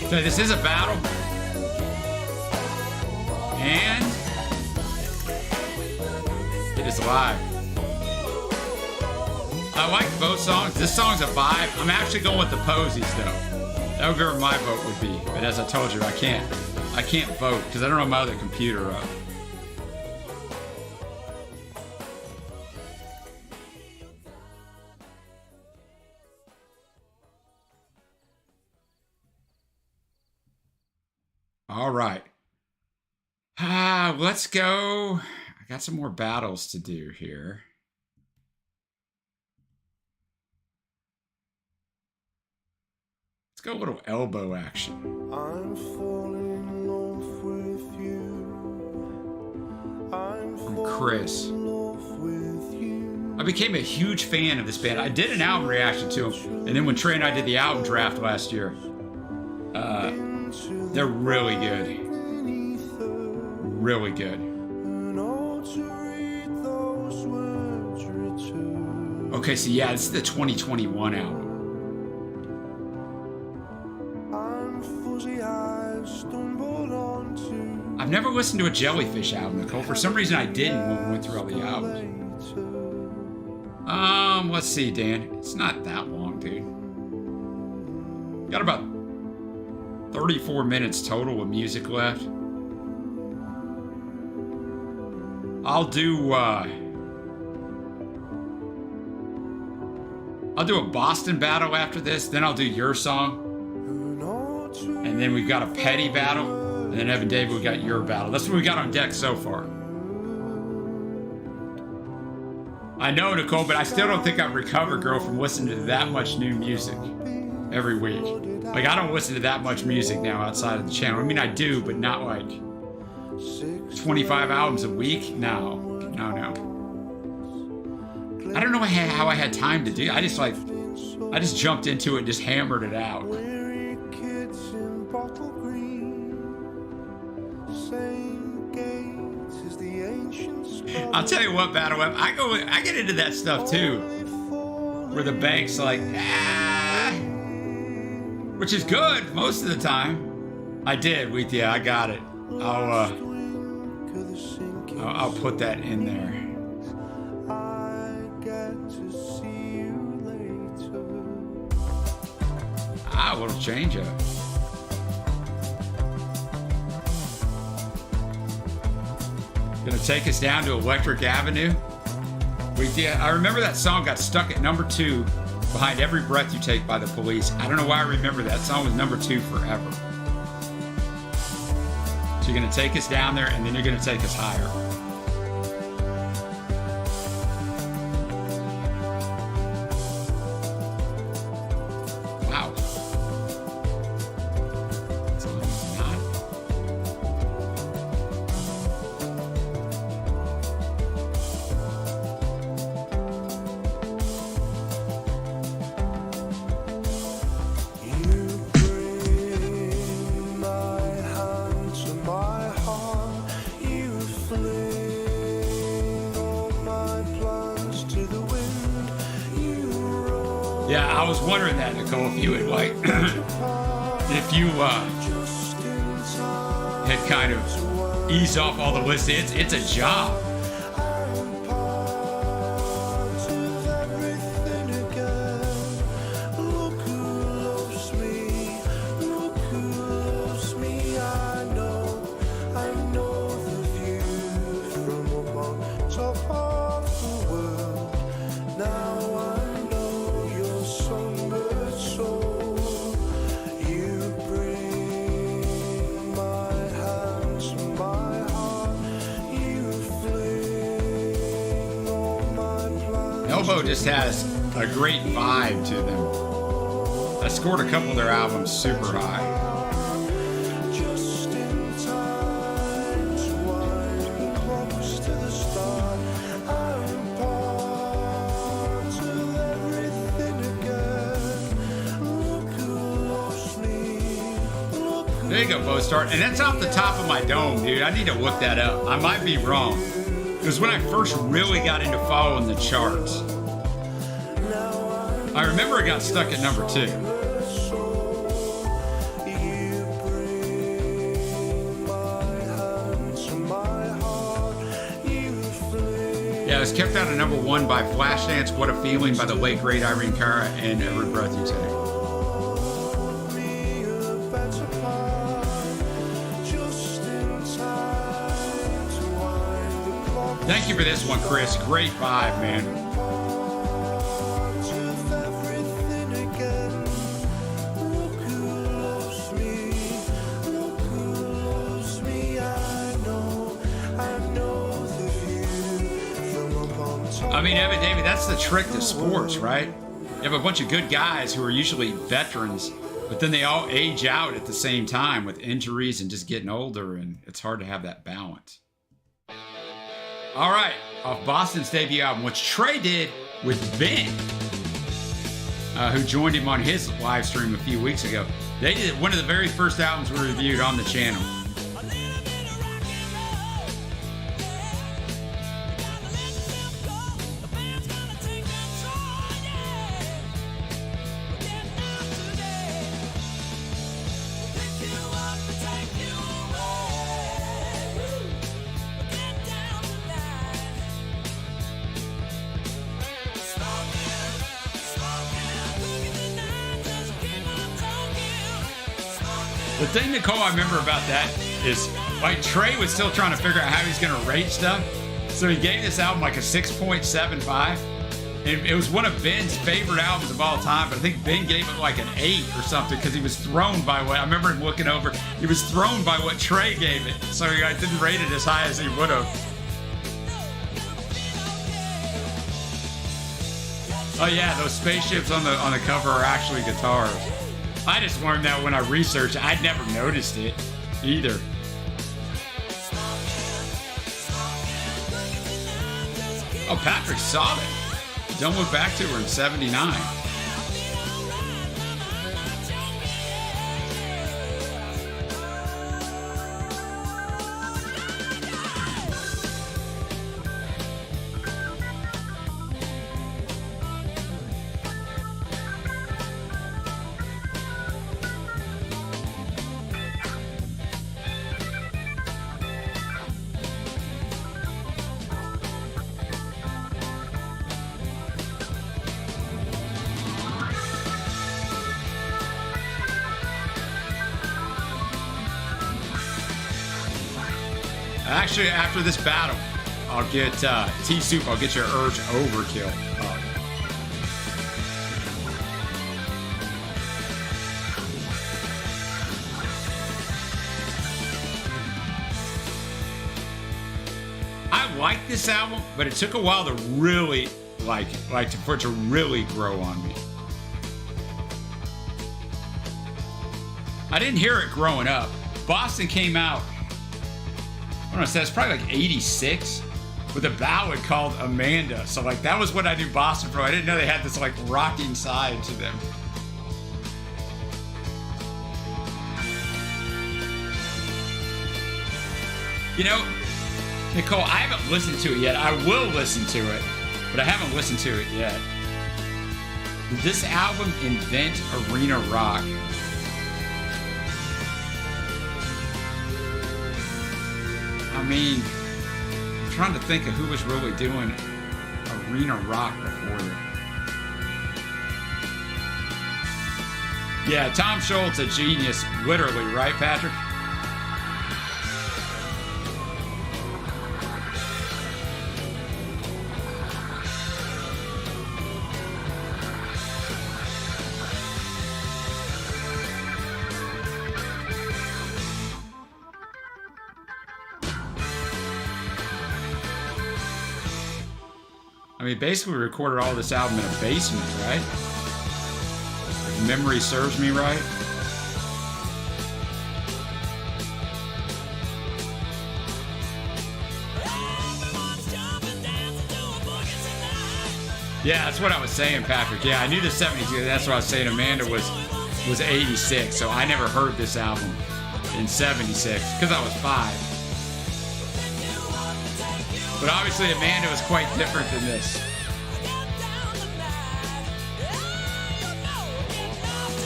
S1: So this is a battle, and it is live. I like both songs. This song's a vibe. I'm actually going with the Posies though. That would be where my vote would be. But as I told you, I can't vote because I don't have my other computer up. All right. Let's go. I got some more battles to do here. Let's go a little elbow action.
S5: I'm falling in love with you.
S1: From Chris.
S5: In love with you.
S1: I became a huge fan of this band. I did an album reaction to them, and then when Trey and I did the album draft last year, they're really good. Really good. Okay, so yeah, this is the 2021 album. I've never listened to a Jellyfish album, Nicole. For some reason I didn't when we went through all the albums. Let's see, Dan. It's not that long, dude. Got about 34 minutes total of music left. I'll do a Boston battle after this, then I'll do your song. And then we've got a petty battle. And then Evan David, we got your battle. That's what we got on deck so far. I know, Nicole, but I still don't think I've recovered, girl, from listening to that much new music every week. Like, I don't listen to that much music now outside of the channel. I mean, I do, but not like 25 albums a week. No. I don't know how I had time to do it. I just jumped into it and just hammered it out. I'll tell you what, Battle Web, I get into that stuff too, where the bank's like, which is good most of the time. I did, I got it. I'll put that in there. A little change up. Gonna take us down to Electric Avenue. I remember that song got stuck at number 2 behind Every Breath You Take by the Police. I don't know why I remember that song was number 2 forever. So you're gonna take us down there and then you're gonna take us higher. Wow. That's almost not. Yeah, I was wondering that, Nicole, if you had if you had kind of eased off all the listening. It's a job.
S5: I know
S1: Bobo just has a great vibe to them. I scored a couple of their albums super high.
S5: Just in time to wind close to the start. I'm part of everything again. Look who loves me. Look who
S1: There you go, Bo Star. And that's off the top of my dome, dude. I need to look that up. I might be wrong. Because when I first really got into following the charts, I remember it got stuck at number 2.
S5: you bring my hand to my heart. You flame.
S1: Yeah, it was kept out of number 1 by Flashdance, What a Feeling by the late great Irene Cara and Every Breath You Take. Thank you for this one, Chris. Great vibe, man. I mean, Evan David, that's the trick to sports, right? You have a bunch of good guys who are usually veterans, but then they all age out at the same time with injuries and just getting older, and it's hard to have that balance. All right, off Boston's debut album, which Trey did with Ben, who joined him on his live stream a few weeks ago. They did one of the very first albums we reviewed on the channel. The thing, Nicole, I remember about that is, like, Trey was still trying to figure out how he's going to rate stuff. So he gave this album like a 6.75. And it was one of Ben's favorite albums of all time, but I think Ben gave it like an 8 or something because he was thrown by what, I remember him looking over, he was thrown by what Trey gave it. So he didn't rate it as high as he would have. Oh yeah, those spaceships on the cover are actually guitars. I just learned that when I researched. I'd never noticed it either. Oh, Patrick saw it. Don't Look Back to Her in 79. Actually, after this battle, I'll get T-Soup. I'll get your Urge Overkill. I like this album, but it took a while to really for it to really grow on me. I didn't hear it growing up. Boston came out, I don't know, it's probably like 86 with a ballad called Amanda. So like that was what I knew Boston from. I didn't know they had this like rocking side to them. You know, Nicole, I haven't listened to it yet. I will listen to it, but I haven't listened to it yet. Did this album invent arena rock? I mean, I'm trying to think of who was really doing arena rock before them. Yeah, Tom Scholz, a genius, literally, right, Patrick? I mean, basically we recorded all this album in a basement, right? If memory serves me right. Yeah, that's what I was saying, Patrick. Yeah, I knew the 72. That's what I was saying. Amanda was 86, so I never heard this album in 76 because I was 5. But obviously Amanda was quite different than this.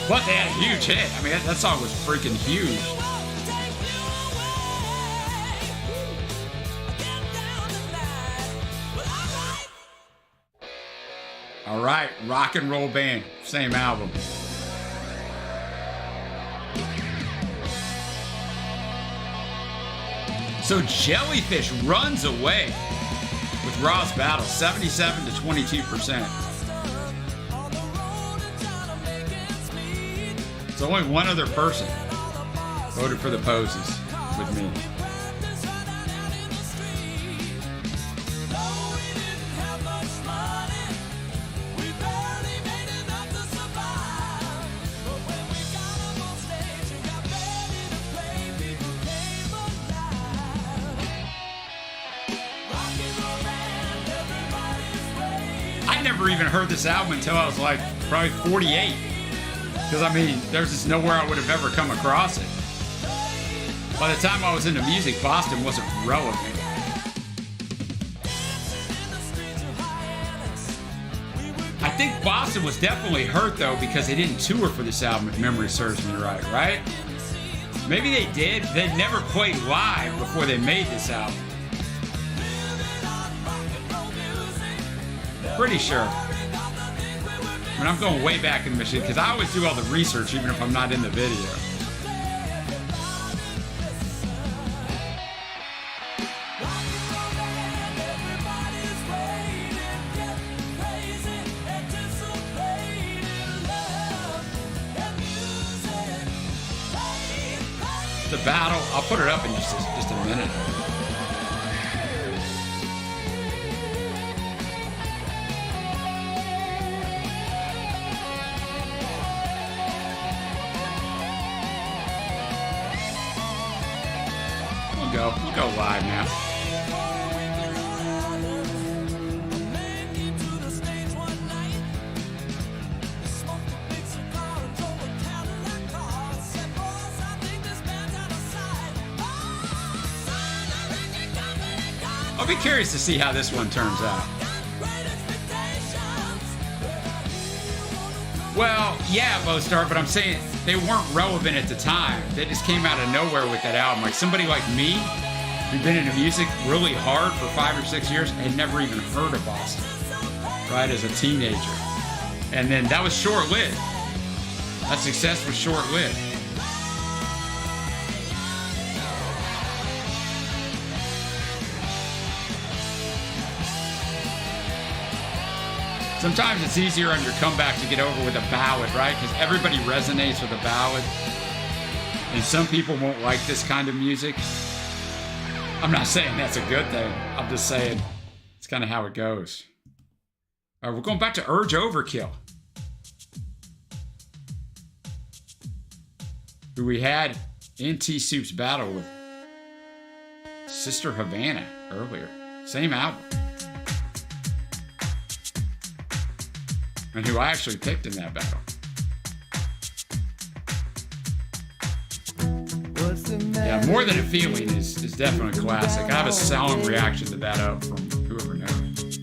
S1: But they had a huge hit. I mean, that song was freaking huge. All right, Rock and Roll Band, same album. So Jellyfish runs away with Raw's Battle, 77 to 22%. So only one other person voted for the Posies with me. I never even heard this album until I was like probably 48. Because I mean, there's just nowhere I would have ever come across it. By the time I was into music, Boston wasn't relevant. I think Boston was definitely hurt though because they didn't tour for this album, if memory serves me right? Maybe they did. They'd never played live before they made this album. Pretty sure. I mean, I'm going way back in the machine because I always do all the research even if I'm not in the video. The battle, I'll put it up in just a minute. We'll go live now. I'll be curious to see how this one turns out. Well, yeah, Lowstar, but I'm saying they weren't relevant at the time. They just came out of nowhere with that album. Like somebody like me, who'd been into music really hard for 5 or 6 years, had never even heard of Boston, right, as a teenager. And then that was short-lived. That success was short-lived. Sometimes it's easier on your comeback to get over with a ballad, right? Because everybody resonates with a ballad. And some people won't like this kind of music. I'm not saying that's a good thing. I'm just saying it's kind of how it goes. All right, we're going back to Urge Overkill, who we had in T-Soup's battle with Sister Havana earlier. Same album. And who I actually picked in that battle. Yeah, More Than a Feeling is definitely a classic. I have a song reaction to that up from whoever knows.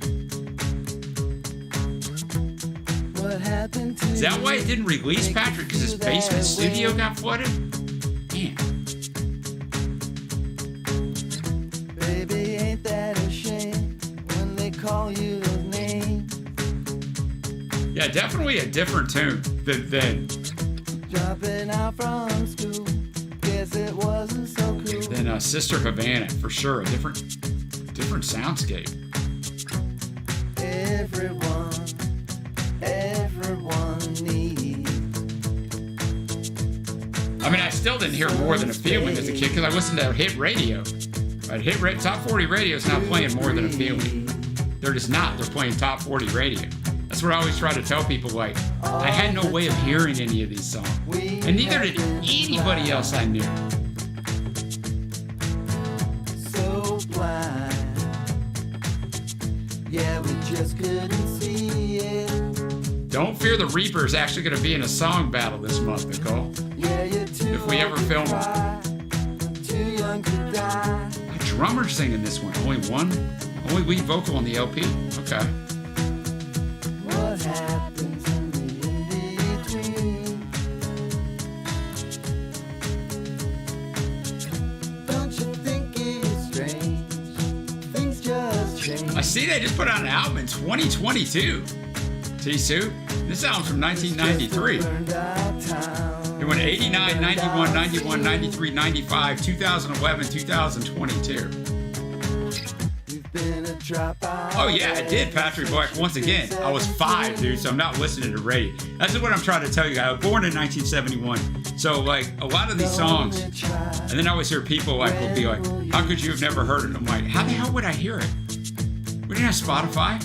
S1: Is that why it didn't release, Patrick? Because his basement studio got flooded? Man.
S5: Baby, ain't that a shame when they call you a name?
S1: Yeah, definitely a different tune than then.
S5: Dropping out from school, guess it wasn't so cool.
S1: Than Sister Havana, for sure. A different soundscape.
S5: Everyone needs.
S1: I mean, I still didn't hear More Than a Feeling as a kid because I listened to hit radio. Right, top 40 radio is not playing More Than a Feeling. They're just not. They're playing top 40 radio. That's what I always try to tell people. Like, I had no way of hearing any of these songs, and neither did anybody else I knew.
S3: So blind. Yeah, we just couldn't see it.
S1: Don't fear the Reaper is actually going to be in a song battle this month, Nicole.
S3: Yeah, you're too
S1: If we ever
S3: old to
S1: film it.
S3: cry, too young to die.
S1: A drummer singing this one. Only one? Only lead vocal on the LP? Okay.
S3: What happens in the in-between? Don't you think it's strange? Things just change.
S1: I see they just put out an album in 2022. T-Soup. This album's from 1993. It went 89, 91, 91, 93, 95, 2011, 2022. Oh yeah, it did, Patrick Black. Once again, I was 5, dude, so I'm not listening to radio. That's what I'm trying to tell you guys. I was born in 1971. So like a lot of these songs, and then I always hear people like will be like, how could you have never heard it? I'm like, how the hell would I hear it? We didn't have Spotify.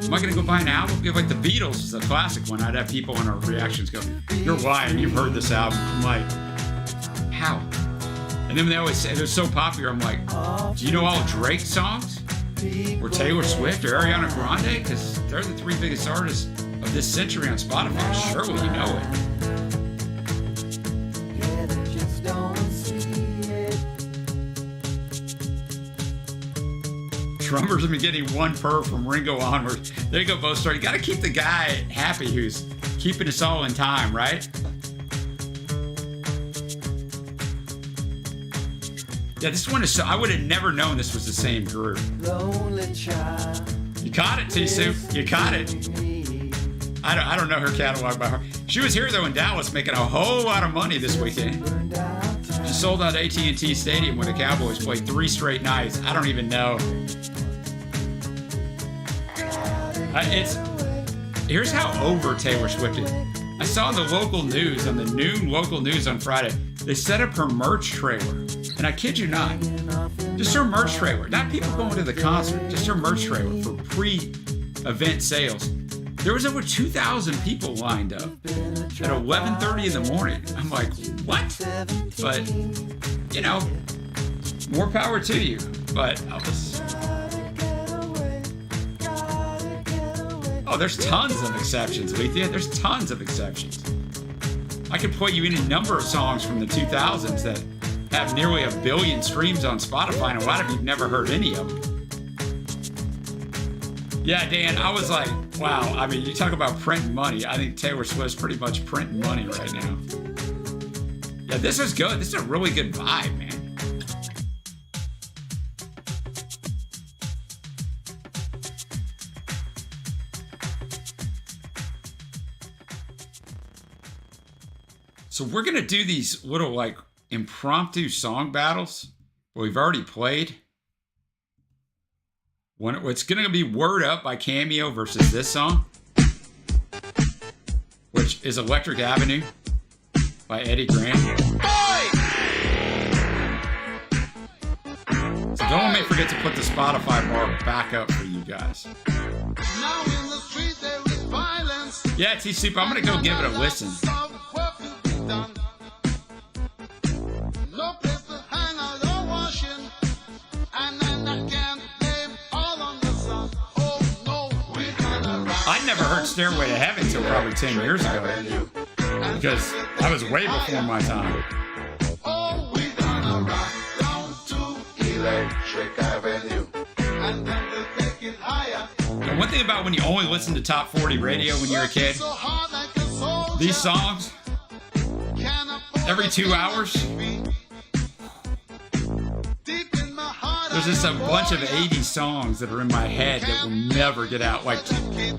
S1: Am I gonna go buy an album? Give like the Beatles is a classic one. I'd have people in our reactions go, you're lying, you've heard this album. I'm like, how? And then they always say they're so popular, I'm like, do you know all Drake songs? Or Taylor Swift or Ariana Grande? Because they're the 3 biggest artists of this century on Spotify. Surely you know it. Drummers have been getting 1 per from Ringo onward. There you go, Bo Star. You got to keep the guy happy who's keeping us all in time, right? Yeah, this one is so. I would have never known this was the same group. You caught it, T-Soup. You caught it. I don't know her catalog by heart. She was here though in Dallas, making a whole lot of money this weekend. She sold out AT&T Stadium when the Cowboys played 3 straight nights. I don't even know. Here's how over Taylor Swift is. I saw the local news, on the noon local news on Friday, they set up her merch trailer. And I kid you not, just her merch trailer, not people going to the concert, just her merch trailer for pre-event sales. There was over 2,000 people lined up at 11:30 in the morning. I'm like, what? But, you know, more power to you. But I was... Oh, there's tons of exceptions, Lethea. There's tons of exceptions. I could play you any number of songs from the 2000s that have nearly 1 billion streams on Spotify, and a lot of you've never heard any of them. Yeah, Dan, I was like, wow. I mean, you talk about printing money. I think Taylor Swift's pretty much printing money right now. Yeah, this is good. This is a really good vibe, man. So we're going to do these little like impromptu song battles. We've already played. It's going to be Word Up by Cameo versus this song, which is Electric Avenue by Eddie Grant. So don't let me forget to put the Spotify bar back up for you guys.
S8: Now in the street there is violence.
S1: Yeah, T-Soup, I'm going to go give it a listen.
S8: No place to hang out or washing, and then I can't blame all on the sun. Oh no, we gotta rock.
S1: I'd never heard Stairway to Heaven until probably 10 years ago, because I was way before my time.
S8: Oh, we gotta rock down to Electric Avenue, and then we'll take it higher.
S1: And one thing about when you only listen to top 40 radio when you're a kid,
S8: So hard like a soldier.
S1: these songs,
S8: Can't afford
S1: every 2 hours,
S8: deep in my heart.
S1: there's just a bunch of 80s songs that are in my head that will never get out. Like,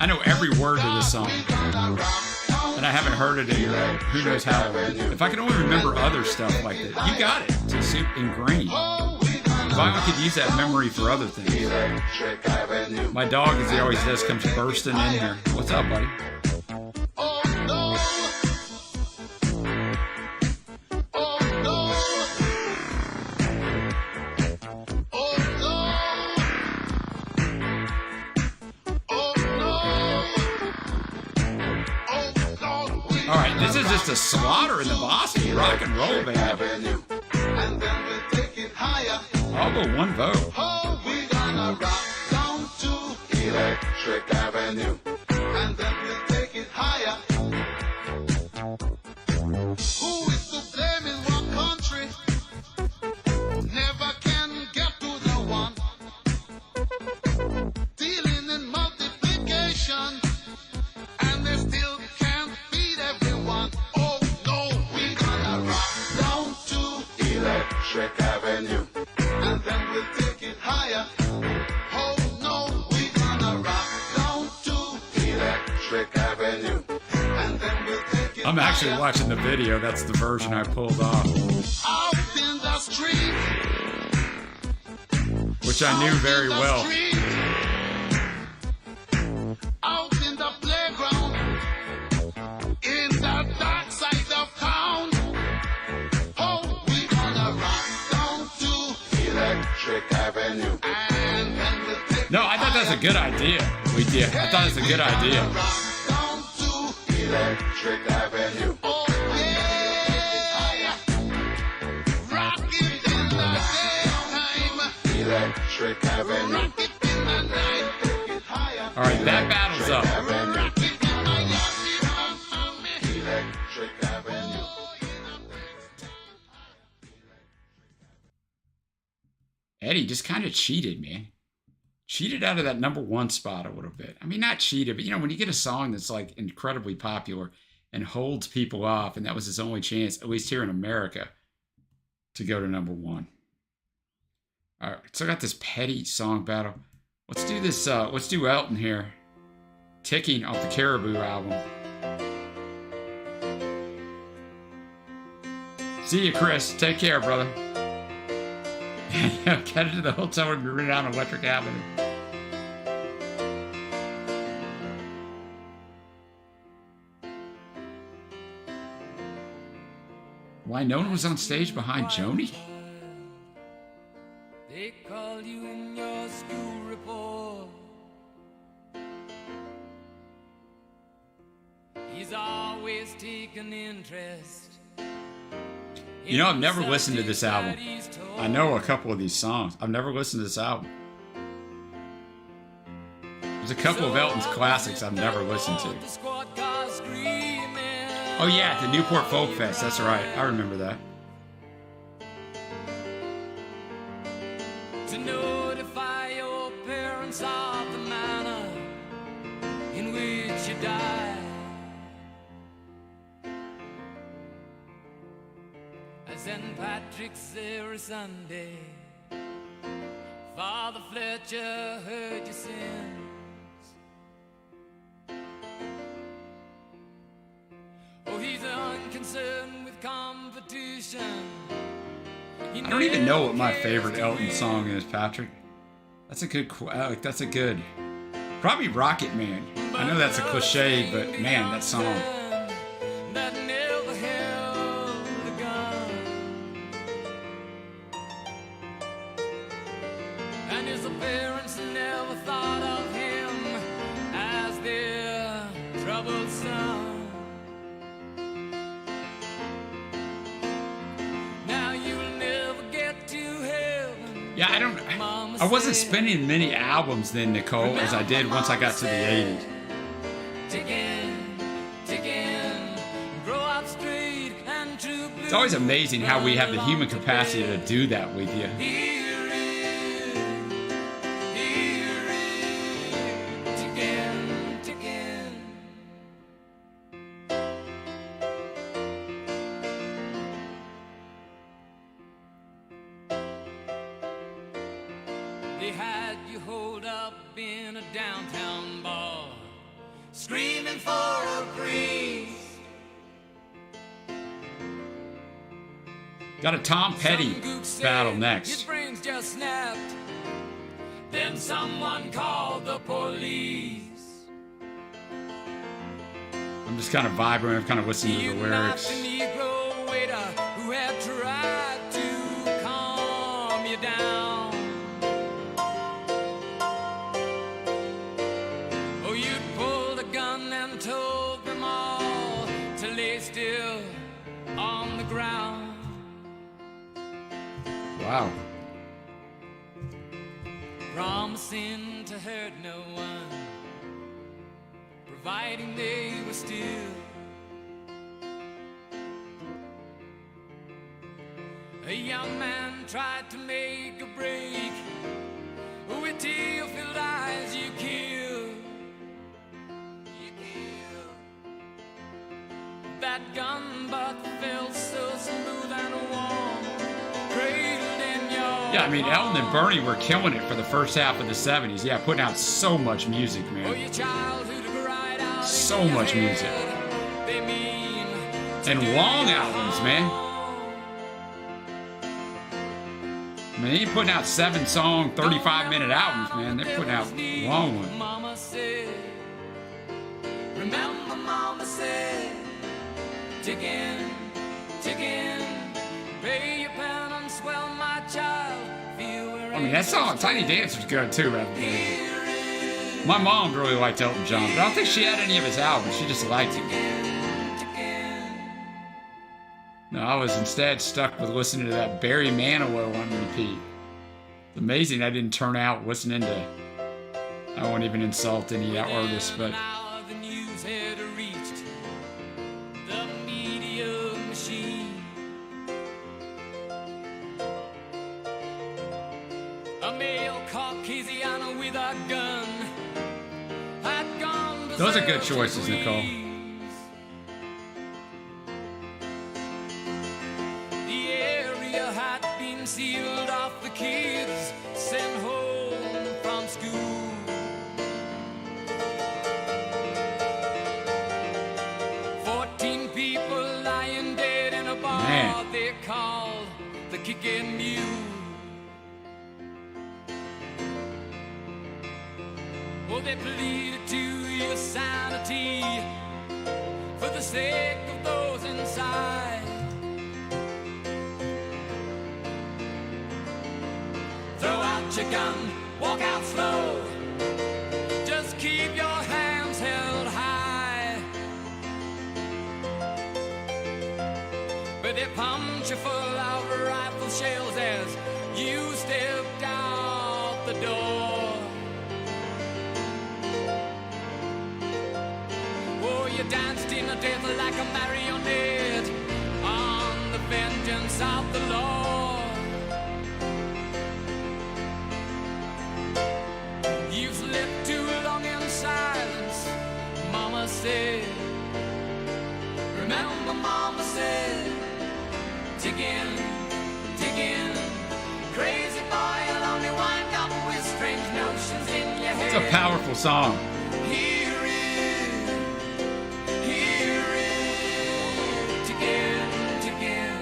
S1: I know every word to this song, and I haven't heard it in who knows how long. If I could only remember other stuff like that, you got it. It's ingrained. If I could use that memory for other things. My dog, as he always does, comes bursting in here. What's up, buddy?
S8: Oh no. Oh no. Oh no.
S1: All right, this is just a slaughter in the Boston rock and roll band.
S8: Avenue. And then we take it higher.
S1: All but one vote.
S8: Oh, we gonna rock down to Electric Avenue. And then we'll take it higher. Who is to blame in what country? Never can get to the one. Dealing in multiplication. And they still can't feed everyone. Oh no, we gonna rock down to Electric Avenue. And then we'll take it higher. Oh no, we gonna rock down to Electric Avenue. And then we'll take it
S1: I'm actually
S8: higher.
S1: watching the video. That's the version I pulled off,
S8: Out in the street.
S1: which I knew very well.
S8: Out in the playground. In the dark side of town. Oh, we gonna rock down to Electric Avenue. And then we'll take
S1: No, I thought that's a good idea. I thought it's a good idea.
S8: Rock down to Electric Avenue. Oh yeah. Rock it in the daytime. Electric Avenue. Rock it in the night. Take it higher.
S1: All right, that battle's up.
S8: Rock it in Miami. Electric Avenue.
S1: Eddie just kind of cheated, man. Cheated out of that #1 spot a little bit. I mean, not cheated, but you know, when you get a song that's like incredibly popular and holds people off, and that was his only chance, at least here in America, to go to #1. All right, so I got this petty song battle. Let's do this. Let's do Elton here. Ticking off the Caribou album. See you, Chris. Take care, brother. Get into the hotel room, you're down Electric Avenue. Why no one was on stage behind Joni?
S6: They call you in your school report. He's always taking interest.
S1: You know, I've never listened to this album. I know a couple of these songs. I've never listened to this album. There's a couple of Elton's classics I've never listened to. Oh yeah, the Newport Folk Fest. That's right. I remember that.
S6: To notify your parents of the manner in which you died. St. Patrick's every Sunday. Father Fletcher heard your sins. Oh, he's unconcerned with competition.
S1: I don't even know what my favorite Elton song is, Patrick. That's a good. That's a good. Probably Rocket Man. I know that's a cliche, but man, that song.
S6: That never held a gun. And his parents never thought of him as their troubled son. Now you'll never get to heaven.
S1: Yeah, I wasn't spinning many albums then, Nicole, as I did once I got to the 80s. It's always amazing how we have the human capacity to do that with you.
S6: They had you hold up in a downtown bar, screaming for a priest.
S1: Got a Tom Petty
S6: Some gook said
S1: battle
S6: his
S1: next.
S6: brains just snapped. Then someone called the police.
S1: I'm just kind of vibing. I'm kind of listening to
S6: You
S1: the
S6: knocked
S1: lyrics.
S6: the Negro waiter who had tried to calm you down. Oh, you pulled a gun and told them all to lay
S1: Wow.
S6: Promising to hurt no one, providing they were still a young man tried to make a break with tear-filled eyes. You killed that gun, but felt so smooth and warm, cradled in your
S1: Yeah, I mean, Elton and Bernie were killing it for the first half of the 70s. Yeah, putting out so much music,
S6: oh,
S1: man.
S6: your childhood right out
S1: So
S6: in your
S1: much music.
S6: head. They mean to
S1: And
S6: do
S1: long
S6: you
S1: albums, man.
S6: harm.
S1: I mean, they ain't putting out 7-song, 35-minute albums, man. They're putting out long ones.
S6: Mama said, remember Mama said, ticking, ticking, pay your penance, well, my child, feel where
S1: I mean, that song, Tiny Dancer's good, too, man. My mom really liked Elton John, but I don't think she had any of his albums. She just liked him. No, I was instead stuck with listening to that Barry Manilow on repeat. It's amazing I didn't turn out listening to... I won't even insult any artists, but...
S6: Now the news had reached the media machine. A male Caucasian with a gun had gone.
S1: Those are good choices, Nicole.
S6: The area had been sealed off, the kids sent home from school. People lying dead in a bar.
S1: Man.
S6: They called the kicking mule. Oh, they pleaded to your sanity for the sake of those inside. Throw out your gun, walk out slow. Just keep your hands held high. But they pumped you full of rifle shells as you stepped out the door. Oh, you danced in a death like a marionette on the vengeance of the Lord. You slept too long in silence, Mama said. Remember, Mama said, ticking, ticking, crazy boy, you'll only wind up with strange notions in your head.
S1: It's a powerful song.
S6: Hear it, ticking, ticking.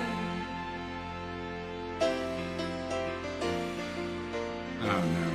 S1: Oh, no.